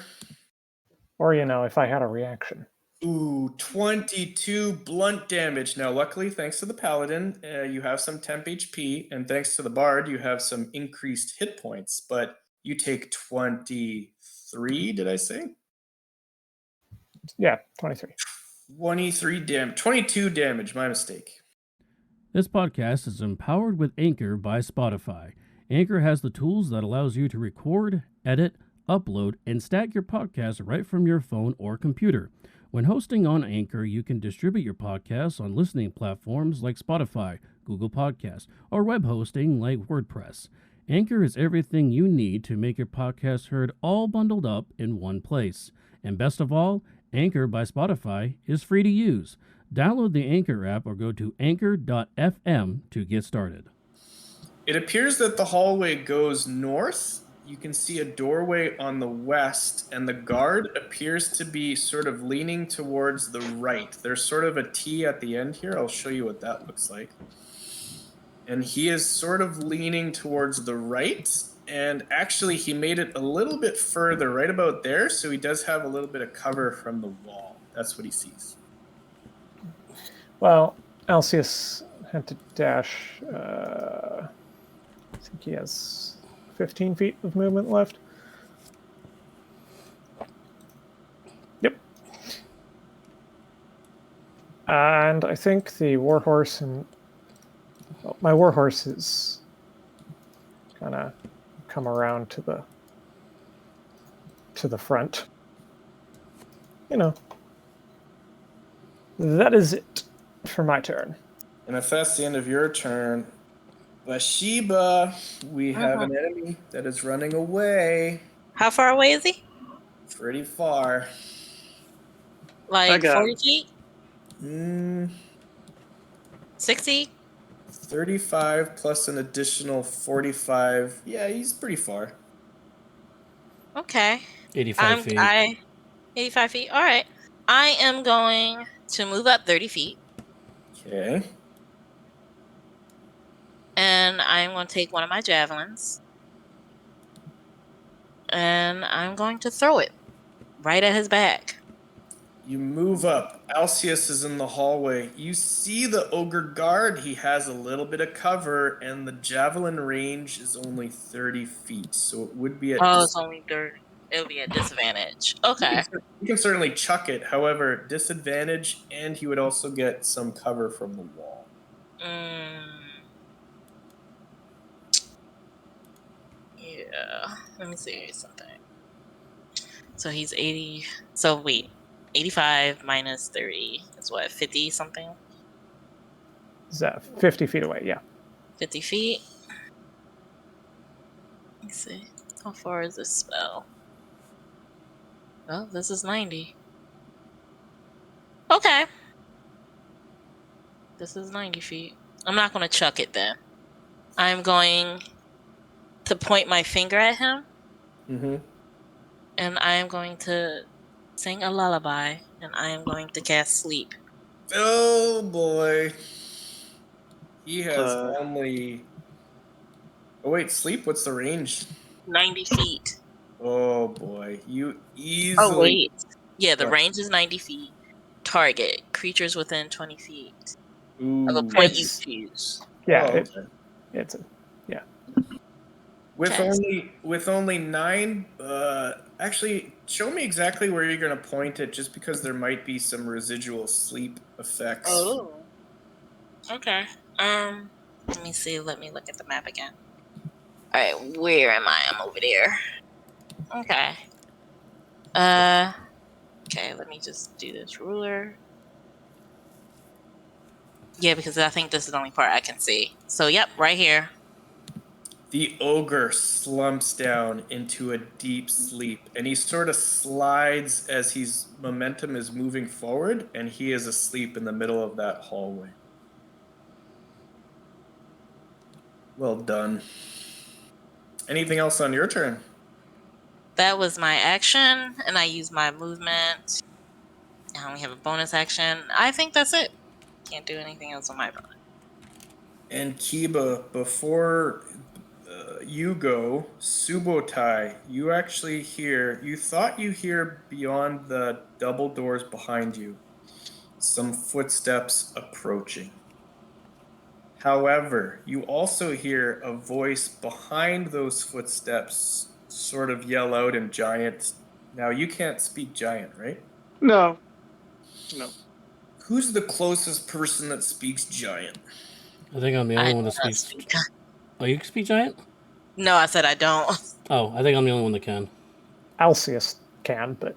Or, if I had a reaction. Ooh, 22 blunt damage. Now, luckily, thanks to the paladin, you have some temp HP, and thanks to the bard, you have some increased hit points. But you take 23, did I say? Yeah, 23. 22 damage, my mistake. This podcast is empowered with Anchor by Spotify. Anchor has the tools that allows you to record, edit, upload, and stack your podcast right from your phone or computer. When hosting on Anchor, you can distribute your podcasts on listening platforms like Spotify, Google Podcasts, or web hosting like WordPress. Anchor is everything you need to make your podcast heard all bundled up in one place. And best of all, Anchor by Spotify is free to use. Download the Anchor app or go to anchor.fm to get started. It appears that the hallway goes north. you can see a doorway on the west, and the guard appears to be sort of leaning towards the right. There's sort of a T at the end here. I'll show you what that looks like. And he is sort of leaning towards the right. And actually, he made it a little bit further, right about there. So he does have a little bit of cover from the wall. That's what he sees. Well, Alcius had to dash. I think he has 15 feet of movement left. Yep. And I think the warhorse and my warhorse is gonna come around to the front. You know, that is it for my turn. And if that's the end of your turn, Bathsheba, we have an enemy that is running away. How far away is he? Pretty far. Like got 40 him. feet? 60? 35 plus an additional 45. Yeah, he's pretty far. Okay. 85 feet. 85 feet. All right. I am going to move up 30 feet. Okay. And I'm going to take one of my javelins. And I'm going to throw it right at his back. You move up. Alcius is in the hallway. You see the ogre guard. He has a little bit of cover, and the javelin range is only 30 feet. So it would be at It's only 30. It'll be a disadvantage. Okay. You can certainly chuck it. However, disadvantage, and he would also get some cover from the wall. Yeah. Let me see something. So he's 80. So wait. 85 minus 30 is what? 50 something? Is that 50 feet away? Yeah. 50 feet. Let me see. How far is this spell? Oh, this is 90. Okay. This is 90 feet. I'm not going to chuck it then. I'm going to point my finger at him. Mm-hmm. And I am going to sing a lullaby. And I am going to cast sleep. Oh boy. He has Uh. only. Oh wait, sleep? What's the range? 90 feet. Oh boy. You easily. Oh, wait. Yeah, the What? range is 90 feet. Target. Creatures within 20 feet. Ooh. Of a point you It's- choose. Yeah. Oh, okay. It's a. Yeah. With only 9, actually, show me exactly where you're going to point it, just because there might be some residual sleep effects. Oh. Okay. Let me see. Let me look at the map again. All right, where am I? I'm over there. Okay. Okay, let me just do this ruler. Yeah, because I think this is the only part I can see. So, yep, right here. The ogre slumps down into a deep sleep, and he sort of slides as his momentum is moving forward, and he is asleep in the middle of that hallway. Well done. Anything else on your turn? That was my action, and I used my movement. I only have a bonus action. I think that's it. Can't do anything else on my bonus. And Kiba, before you go, Subotai, you actually hear, you thought you hear beyond the double doors behind you some footsteps approaching. However, you also hear a voice behind those footsteps sort of yell out in giant. Now, you can't speak giant, right? No. Who's the closest person that speaks giant? I think I'm the only one that don't speaks. speak. Oh, you can speak giant? No, I said I don't. Oh, I think I'm the only one that can. Alcius can, but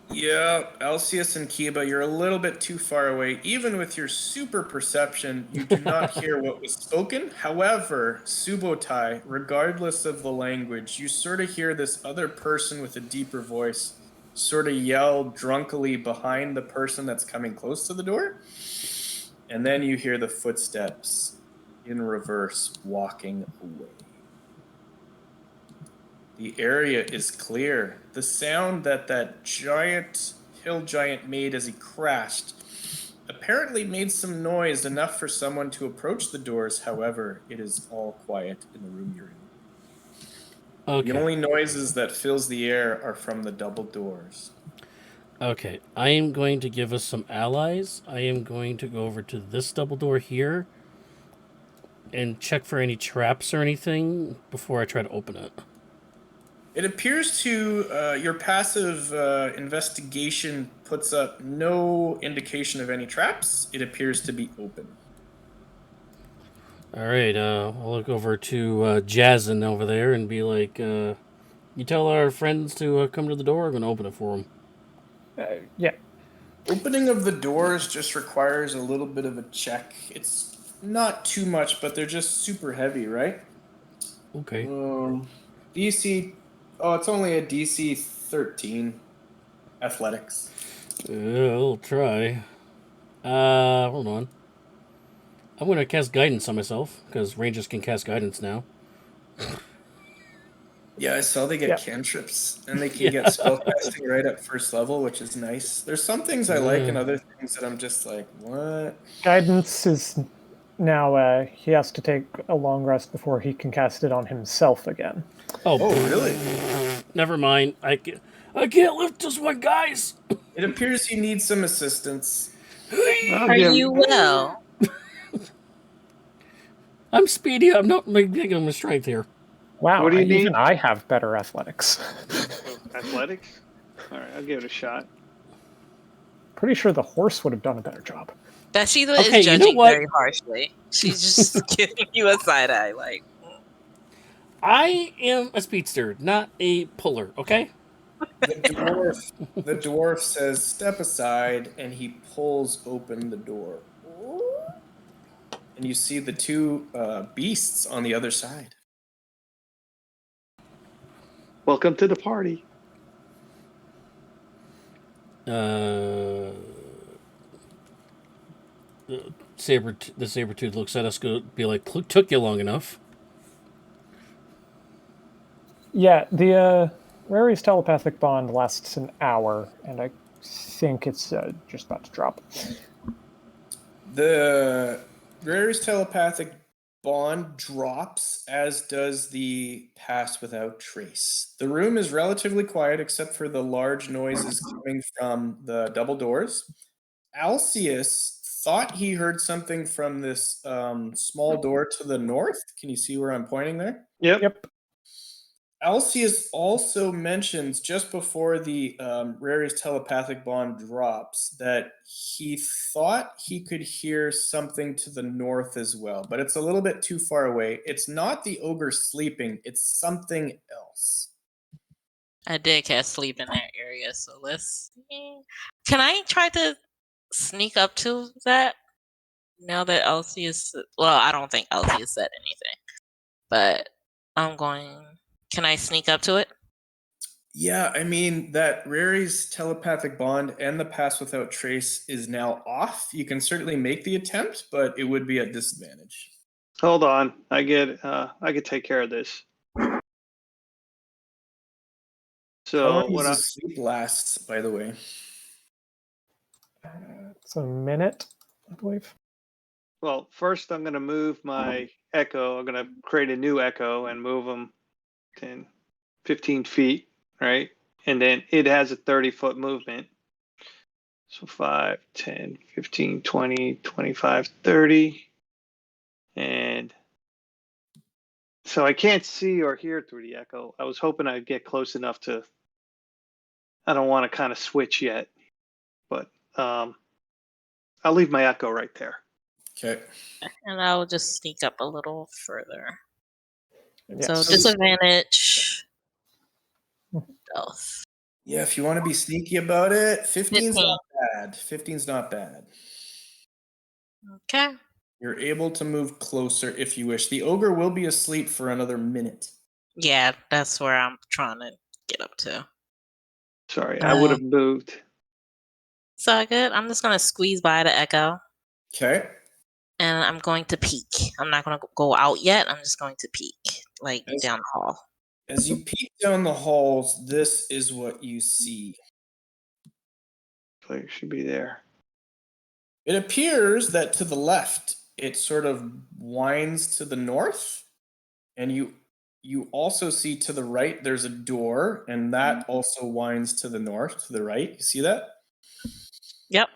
Yeah, Alcius and Kiba, you're a little bit too far away. Even with your super perception, you do not hear what was spoken. However, Subotai, regardless of the language, you sort of hear this other person with a deeper voice sort of yell drunkily behind the person that's coming close to the door. And then you hear the footsteps in reverse walking away. The area is clear. The sound that giant hill giant made as he crashed apparently made some noise, enough for someone to approach the doors. However, it is all quiet in the room you're in. Okay. The only noises that fills the air are from the double doors. Okay. I am going to give us some allies. I am going to go over to this double door here and check for any traps or anything before I try to open it. It appears to your passive investigation puts up no indication of any traps. It appears to be open. All right. I'll look over to Jazzin over there and be like, "You tell our friends to come to the door. I'm gonna open it for them." Yeah. Opening of the doors just requires a little bit of a check. It's not too much, but they're just super heavy, right? Okay. DC. Oh, it's only a DC 13 athletics. I'll try. Hold on. I'm gonna cast guidance on myself because rangers can cast guidance now. Yeah, I saw they get Yeah. cantrips, and they can get spellcasting right at first level, which is nice. There's some things I like and other things that I'm just like, what? Guidance is now he has to take a long rest before he can cast it on himself again. Oh, really? Never mind. I can't lift this one, guys. It appears he needs some assistance. I'll Are give- you well? I'm speedy. I'm not making a strength here. Wow, What do you even need? I have better athletics. Athletics? All right, I'll give it a shot. Pretty sure the horse would have done a better job. Bathsheba Okay, is you know judging what? very harshly. She's just giving you a side eye, like. I am a speedster, not a puller. Okay. The dwarf says, "Step aside," and he pulls open the door. And you see the two beasts on the other side. Welcome to the party. The saber-tooth looks at us, go be like, "Took you long enough." Yeah, the Rary's telepathic bond lasts an hour, and I think it's just about to drop. The Rare's telepathic bond drops, as does the pass without trace. The room is relatively quiet except for the large noises coming from the double doors. Alcius thought he heard something from this small door to the north. Can you see where I'm pointing there? Yep. Alcius also mentions just before the Rare's telepathic bond drops that he thought he could hear something to the north as well, but it's a little bit too far away. It's not the ogre sleeping, it's something else. I did cast sleep in that area, so let's see. Can I try to sneak up to that? Now that Elsie is, well, I don't think Elsie has said anything, but I'm going. Can I sneak up to it? Yeah, I mean, that Rary's telepathic bond and the pass without trace is now off. You can certainly make the attempt, but it would be at disadvantage. Hold on, I could take care of this. How So long what does I the sleep lasts, by the way? It's a minute, I believe. well, first I'm gonna move my echo. I'm gonna create a new echo and move them 10, 15 feet, right? And then it has a 30-foot movement. So 5, 10, 15, 20, 25, 30. And so I can't see or hear through the echo. I was hoping I'd get close enough to, I don't want to kind of switch yet, but I'll leave my echo right there. Okay. And I will just sneak up a little further. Yeah, So disadvantage. Stealth. Yeah, if you want to be sneaky about it, 15's 15. not bad. 15's not bad. Okay. You're able to move closer if you wish. The ogre will be asleep for another minute. Yeah, that's where I'm trying to get up to. Sorry, I would have moved. It's all good. I'm just gonna squeeze by the echo, Okay. and I'm going to peek. I'm not gonna go out yet. I'm just going to peek, like Yes. down the hall. As you peek down the halls, this is what you see. Player should be there. It appears that to the left, it sort of winds to the north, and you also see to the right there's a door, and that also winds to the north, to the right. You see that? Yep.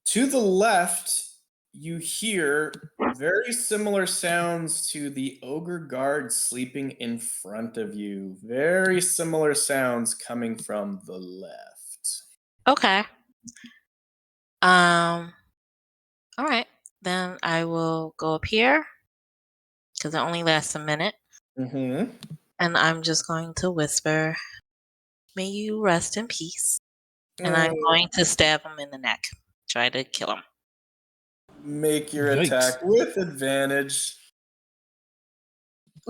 To the left, you hear very similar sounds to the ogre guard sleeping in front of you. Very similar sounds coming from the left. Okay. All right. Then I will go up here because it only lasts a minute, Mm-hmm. and I'm just going to whisper, "May you rest in peace." And I'm going to stab him in the neck. Try to kill him. Make your Yikes. attack with advantage.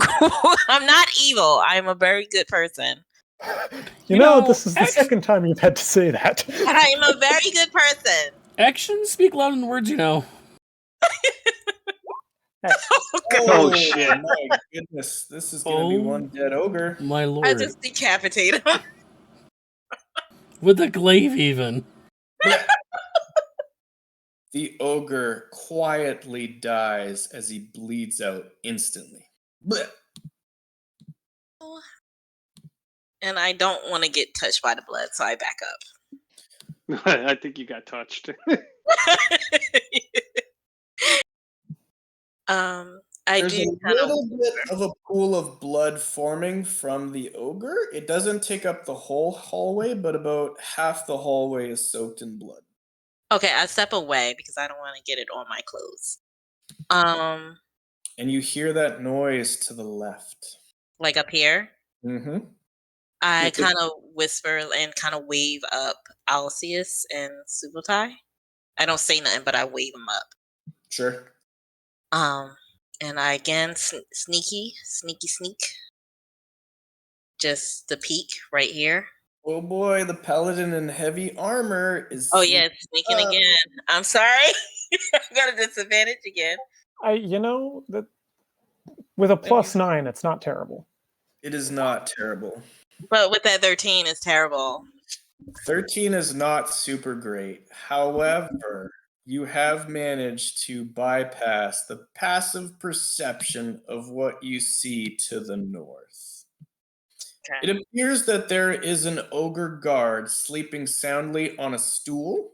I'm not evil. I'm a very good person. You You know, know, this is the second time you've had to say that. I'm a very good person. Actions speak louder than words, you know. Oh, shit. My goodness. This is going to be Oh. one dead ogre. My I lord. just decapitate him. With a glaive, even. The ogre quietly dies as he bleeds out instantly. Blech. And I don't want to get touched by the blood, so I back up. I think you got touched. I There's do a kind of. little bit of a pool of blood forming from the ogre. It doesn't take up the whole hallway, but about half the hallway is soaked in blood. Okay, I step away because I don't want to get it on my clothes. And you hear that noise to the left. Like up here, Mm-hmm. I With the- kind of whisper and kind of wave up Alcius and Subotai. I don't say nothing, but I wave them up. Sure. And I again sneak. Just the peek right here. Oh boy, the paladin in heavy armor is. Oh yeah, it's sneaking up. again. I'm sorry, I got a disadvantage again. You know, that with a +9, it's not terrible. It is not terrible. But with that 13, it's terrible. 13 is not super great. However, you have managed to bypass the passive perception of what you see to the north. Okay. It appears that there is an ogre guard sleeping soundly on a stool.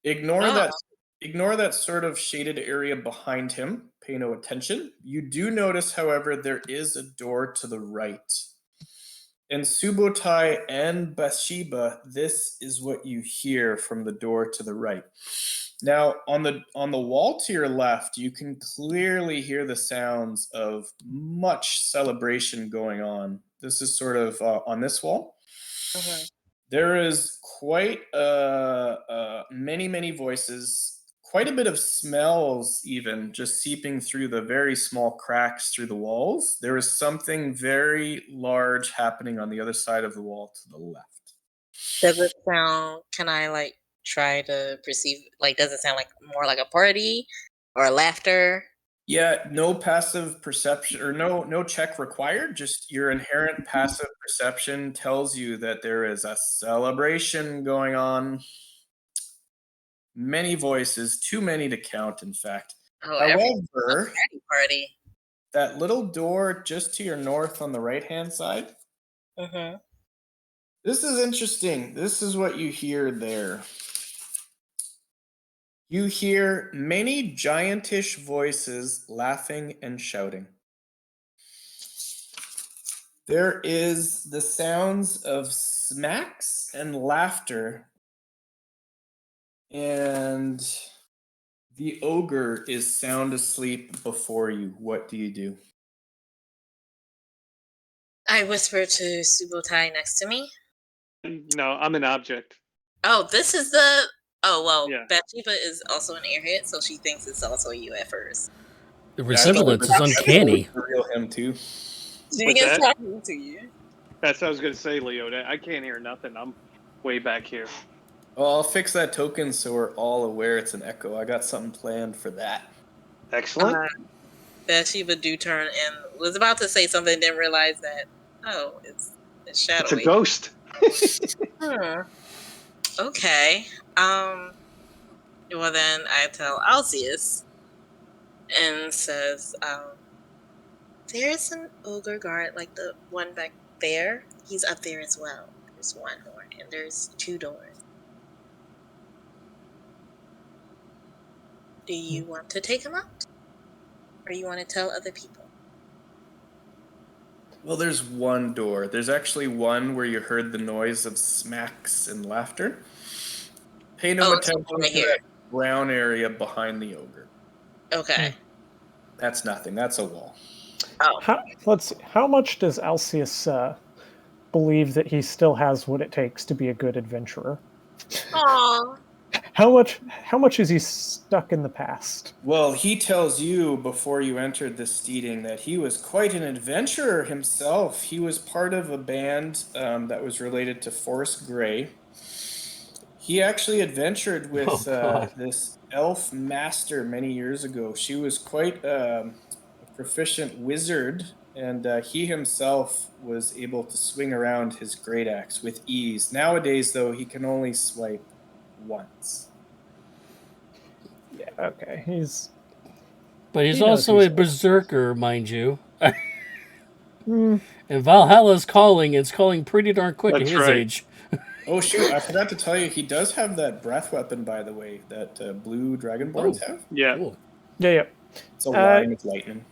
Ignore that sort of shaded area behind him. Pay no attention. You do notice, however, there is a door to the right. And Subotai and Bathsheba, this is what you hear from the door to the right. Now, on the wall to your left, you can clearly hear the sounds of much celebration going on. This is sort of on this wall. Mhm. There is quite many voices, quite a bit of smells even just seeping through the very small cracks through the walls. There is something very large happening on the other side of the wall to the left. Does it sound? Can I like try to perceive? Like, does it sound like more like a party or laughter? Yeah, no passive perception or no check required. Just your inherent passive perception tells you that there is a celebration going on. Many voices, too many to count, in fact. Oh, However, party. that little door just to your north on the right-hand side, Mm-hmm. this is interesting. This is what you hear there. You hear many giantish voices laughing and shouting. There is the sounds of smacks and laughter, and the ogre is sound asleep before you. What do you do? I whisper to Subotai next to me. No, I'm an object. Oh, this is the. Oh well, Yeah. Bathsheba is also an airhead, so she thinks it's also you at first. The resemblance is uncanny. The real him too. She What's begins that? talking to you. That's what I was going to say, Leo. I can't hear nothing. I'm way back here. Well, I'll fix that token so we're all aware it's an echo. I got something planned for that. Excellent. Bathsheba do turn and was about to say something, didn't realize that Oh, it's It's shadowy. a ghost. Okay. Well then I tell Alcius and says, there's an ogre guard like the one back there. He's up there as well. There's one horn and there's 2 doors. Do you want to take him out? Or you want to tell other people? Well, there's one door. There's actually one where you heard the noise of smacks and laughter. Pay no it's attention right to here. that brown area behind the ogre. Okay. That's nothing. That's a wall. Oh. Let's see. How much does Alcius believe that he still has what it takes to be a good adventurer? Aw. How much is he stuck in the past? Well, he tells you before you entered the steeding that he was quite an adventurer himself. He was part of a band that was related to Forrest Gray. He actually adventured with this elf master many years ago. She was quite a proficient wizard, and he himself was able to swing around his great axe with ease. Nowadays, though, he can only swipe once. Yeah, okay. He's also a berserker, mind you. And Valhalla's calling. It's calling pretty darn quick That's at his right. age. Oh shoot! I forgot to tell you, he does have that breath weapon, by the way, that blue dragonborns have. Yeah. Cool. Yeah. It's a line of lightning.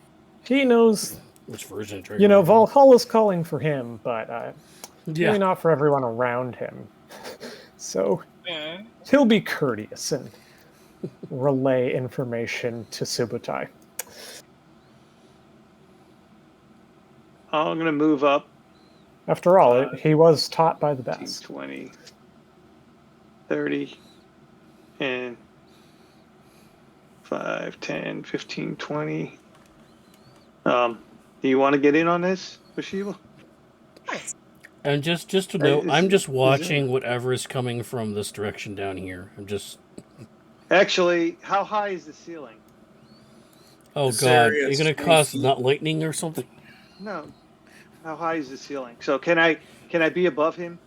He knows. Which version? Valhalla's calling for him, but Yeah. really not for everyone around him. So he'll be courteous and relay information to Subutai. I'm going to move up. After all, he was taught by the 15, best. 20, 30, and 5, 10, 15, 20. Do you want to get in on this, Bashiva? And just to note, I'm just watching whatever is coming from this direction down here. I'm just... Actually, how high is the ceiling? Oh This god, area you're is gonna 20 cause feet. not lightning or something? No. How high is the ceiling? So can I be above him?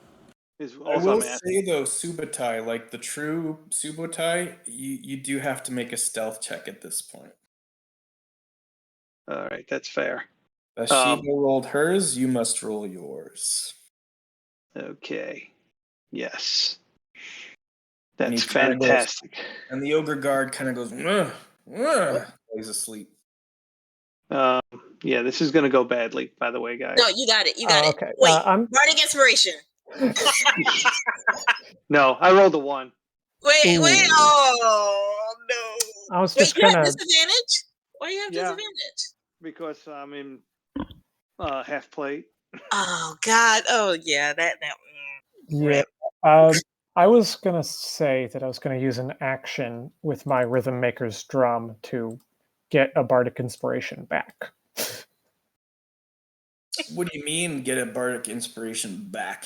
Is I all will I'm asking. say though, Subutai, like the true Subutai, you do have to make a stealth check at this point. All right, that's fair. Shiva rolled hers, you must roll yours. Okay. Yes. And That's he kinda goes- fantastic. And the ogre guard kind of goes, "Ugh, ugh," while he's asleep. Yeah, this is going to go badly, by the way, guys. No, you got it. You got it. Okay. Wait, bardic inspiration. No, I rolled a 1. Wait. Ooh. Oh, no. I was Wait, just you have gonna. disadvantage? Why do you have Yeah. disadvantage? Because I'm in half plate. Oh, God. Oh, yeah. That. Yeah. I was gonna say that I was gonna use an action with my Rhythm Maker's drum to get a bardic inspiration back. What do you mean get a bardic inspiration back?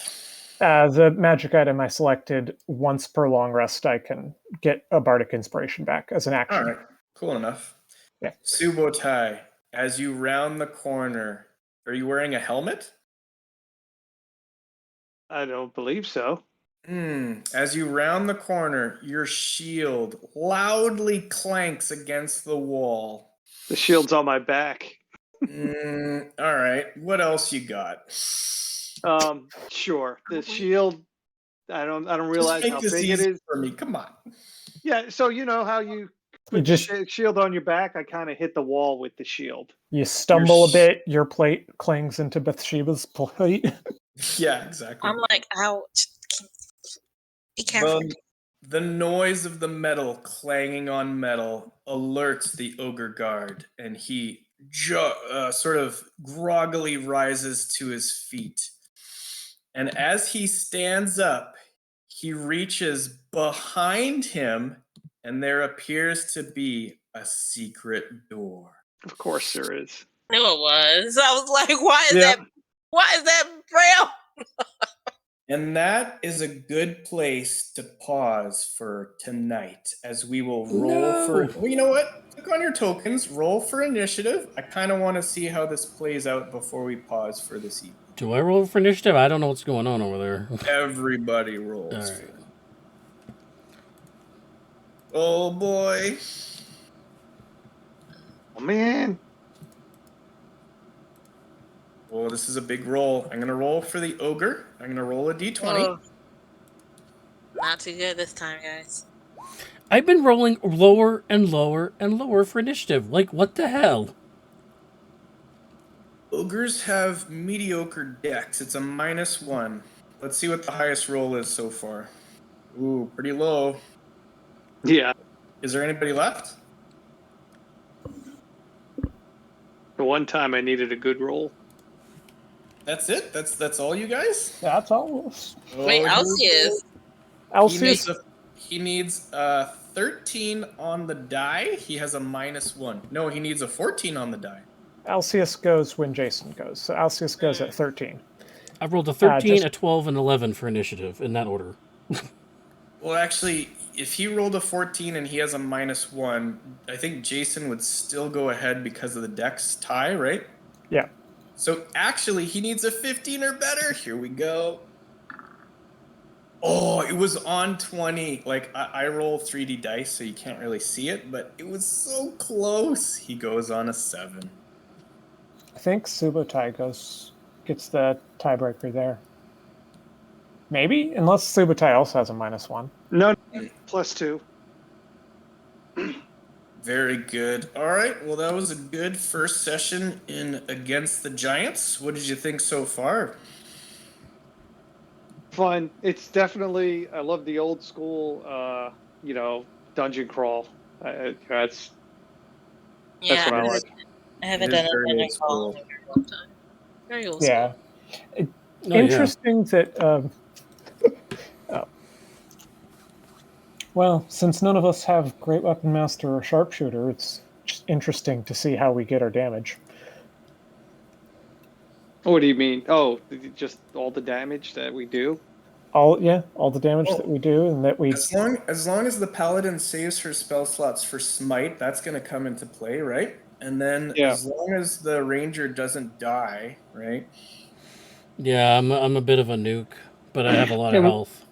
The magic item I selected, once per long rest, I can get a bardic inspiration back as an action. All right, cool enough. Yeah. Subutai, as you round the corner, are you wearing a helmet? I don't believe so. As you round the corner, your shield loudly clanks against the wall. The shield's on my back. All right, what else you got? Sure. The shield. I don't realize Just how make this big it easy is. for me. Come on. Yeah. So you know how you put the shield on your back. I kind of hit the wall with the shield. You stumble a bit, your plate clings into Bathsheba's plate. Yeah, exactly. I'm like, ouch. Be careful. The noise of the metal clanging on metal alerts the ogre guard, and he sort of groggily rises to his feet. And as he stands up, he reaches behind him, and there appears to be a secret door. Of course there is. I knew it was. I was like, why is that braille? And that is a good place to pause for tonight, as we will roll for... Well, you know what? Click on your tokens, roll for initiative. I kind of want to see how this plays out before we pause for this evening. Do I roll for initiative? I don't know what's going on over there. Everybody rolls. All right. Oh boy. Oh man. Oh, this is a big roll. I'm gonna roll for the ogre. I'm gonna roll a d20. Oh, not too good this time, guys. I've been rolling lower and lower and lower for initiative. Like, what the hell? Ogres have mediocre dex. It's a -1. Let's see what the highest roll is so far. Ooh, pretty low. Yeah. Is there anybody left? The one time I needed a good roll. That's it? That's all you guys? That's all. Wait, Oh, Alcius. Alcius, He needs a 13 on the die. He has a -1. No, he needs a 14 on the die. Alcius goes when Jason goes. So Alcius goes at 13. I rolled a 13, just- a 12, and 11 for initiative in that order. Well, actually, if he rolled a 14 and he has a -1, I think Jason would still go ahead because of the dex tie, right? Yeah. So actually, he needs a 15 or better. Here we go. Oh, it was on 20. Like, I roll 3D dice, so you can't really see it, but it was so close. He goes on a 7. I think Subotai gets the tiebreaker there. Maybe? Unless Subotai also has a -1. No, +2. Very good. All right. Well, that was a good first session in Against the Giants. What did you think so far? Fun. It's definitely. I love the old school. Dungeon crawl. That's Yeah, what I like. I haven't It is done a very dungeon old crawl in a very long time. Very old Yeah. school. Oh, Interesting that. Well, since none of us have Great Weapon Master or Sharpshooter, it's just interesting to see how we get our damage. What do you mean? Oh, just all the damage that we do? All the damage that we do, and that we. As long as the paladin saves her spell slots for smite, that's going to come into play, right? And then Yeah. as long as the ranger doesn't die, right? Yeah, I'm a bit of a nuke, but I have a lot of health.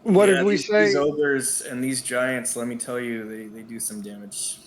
What Yeah, did we these say? ogres and these giants, let me tell you, they do some damage.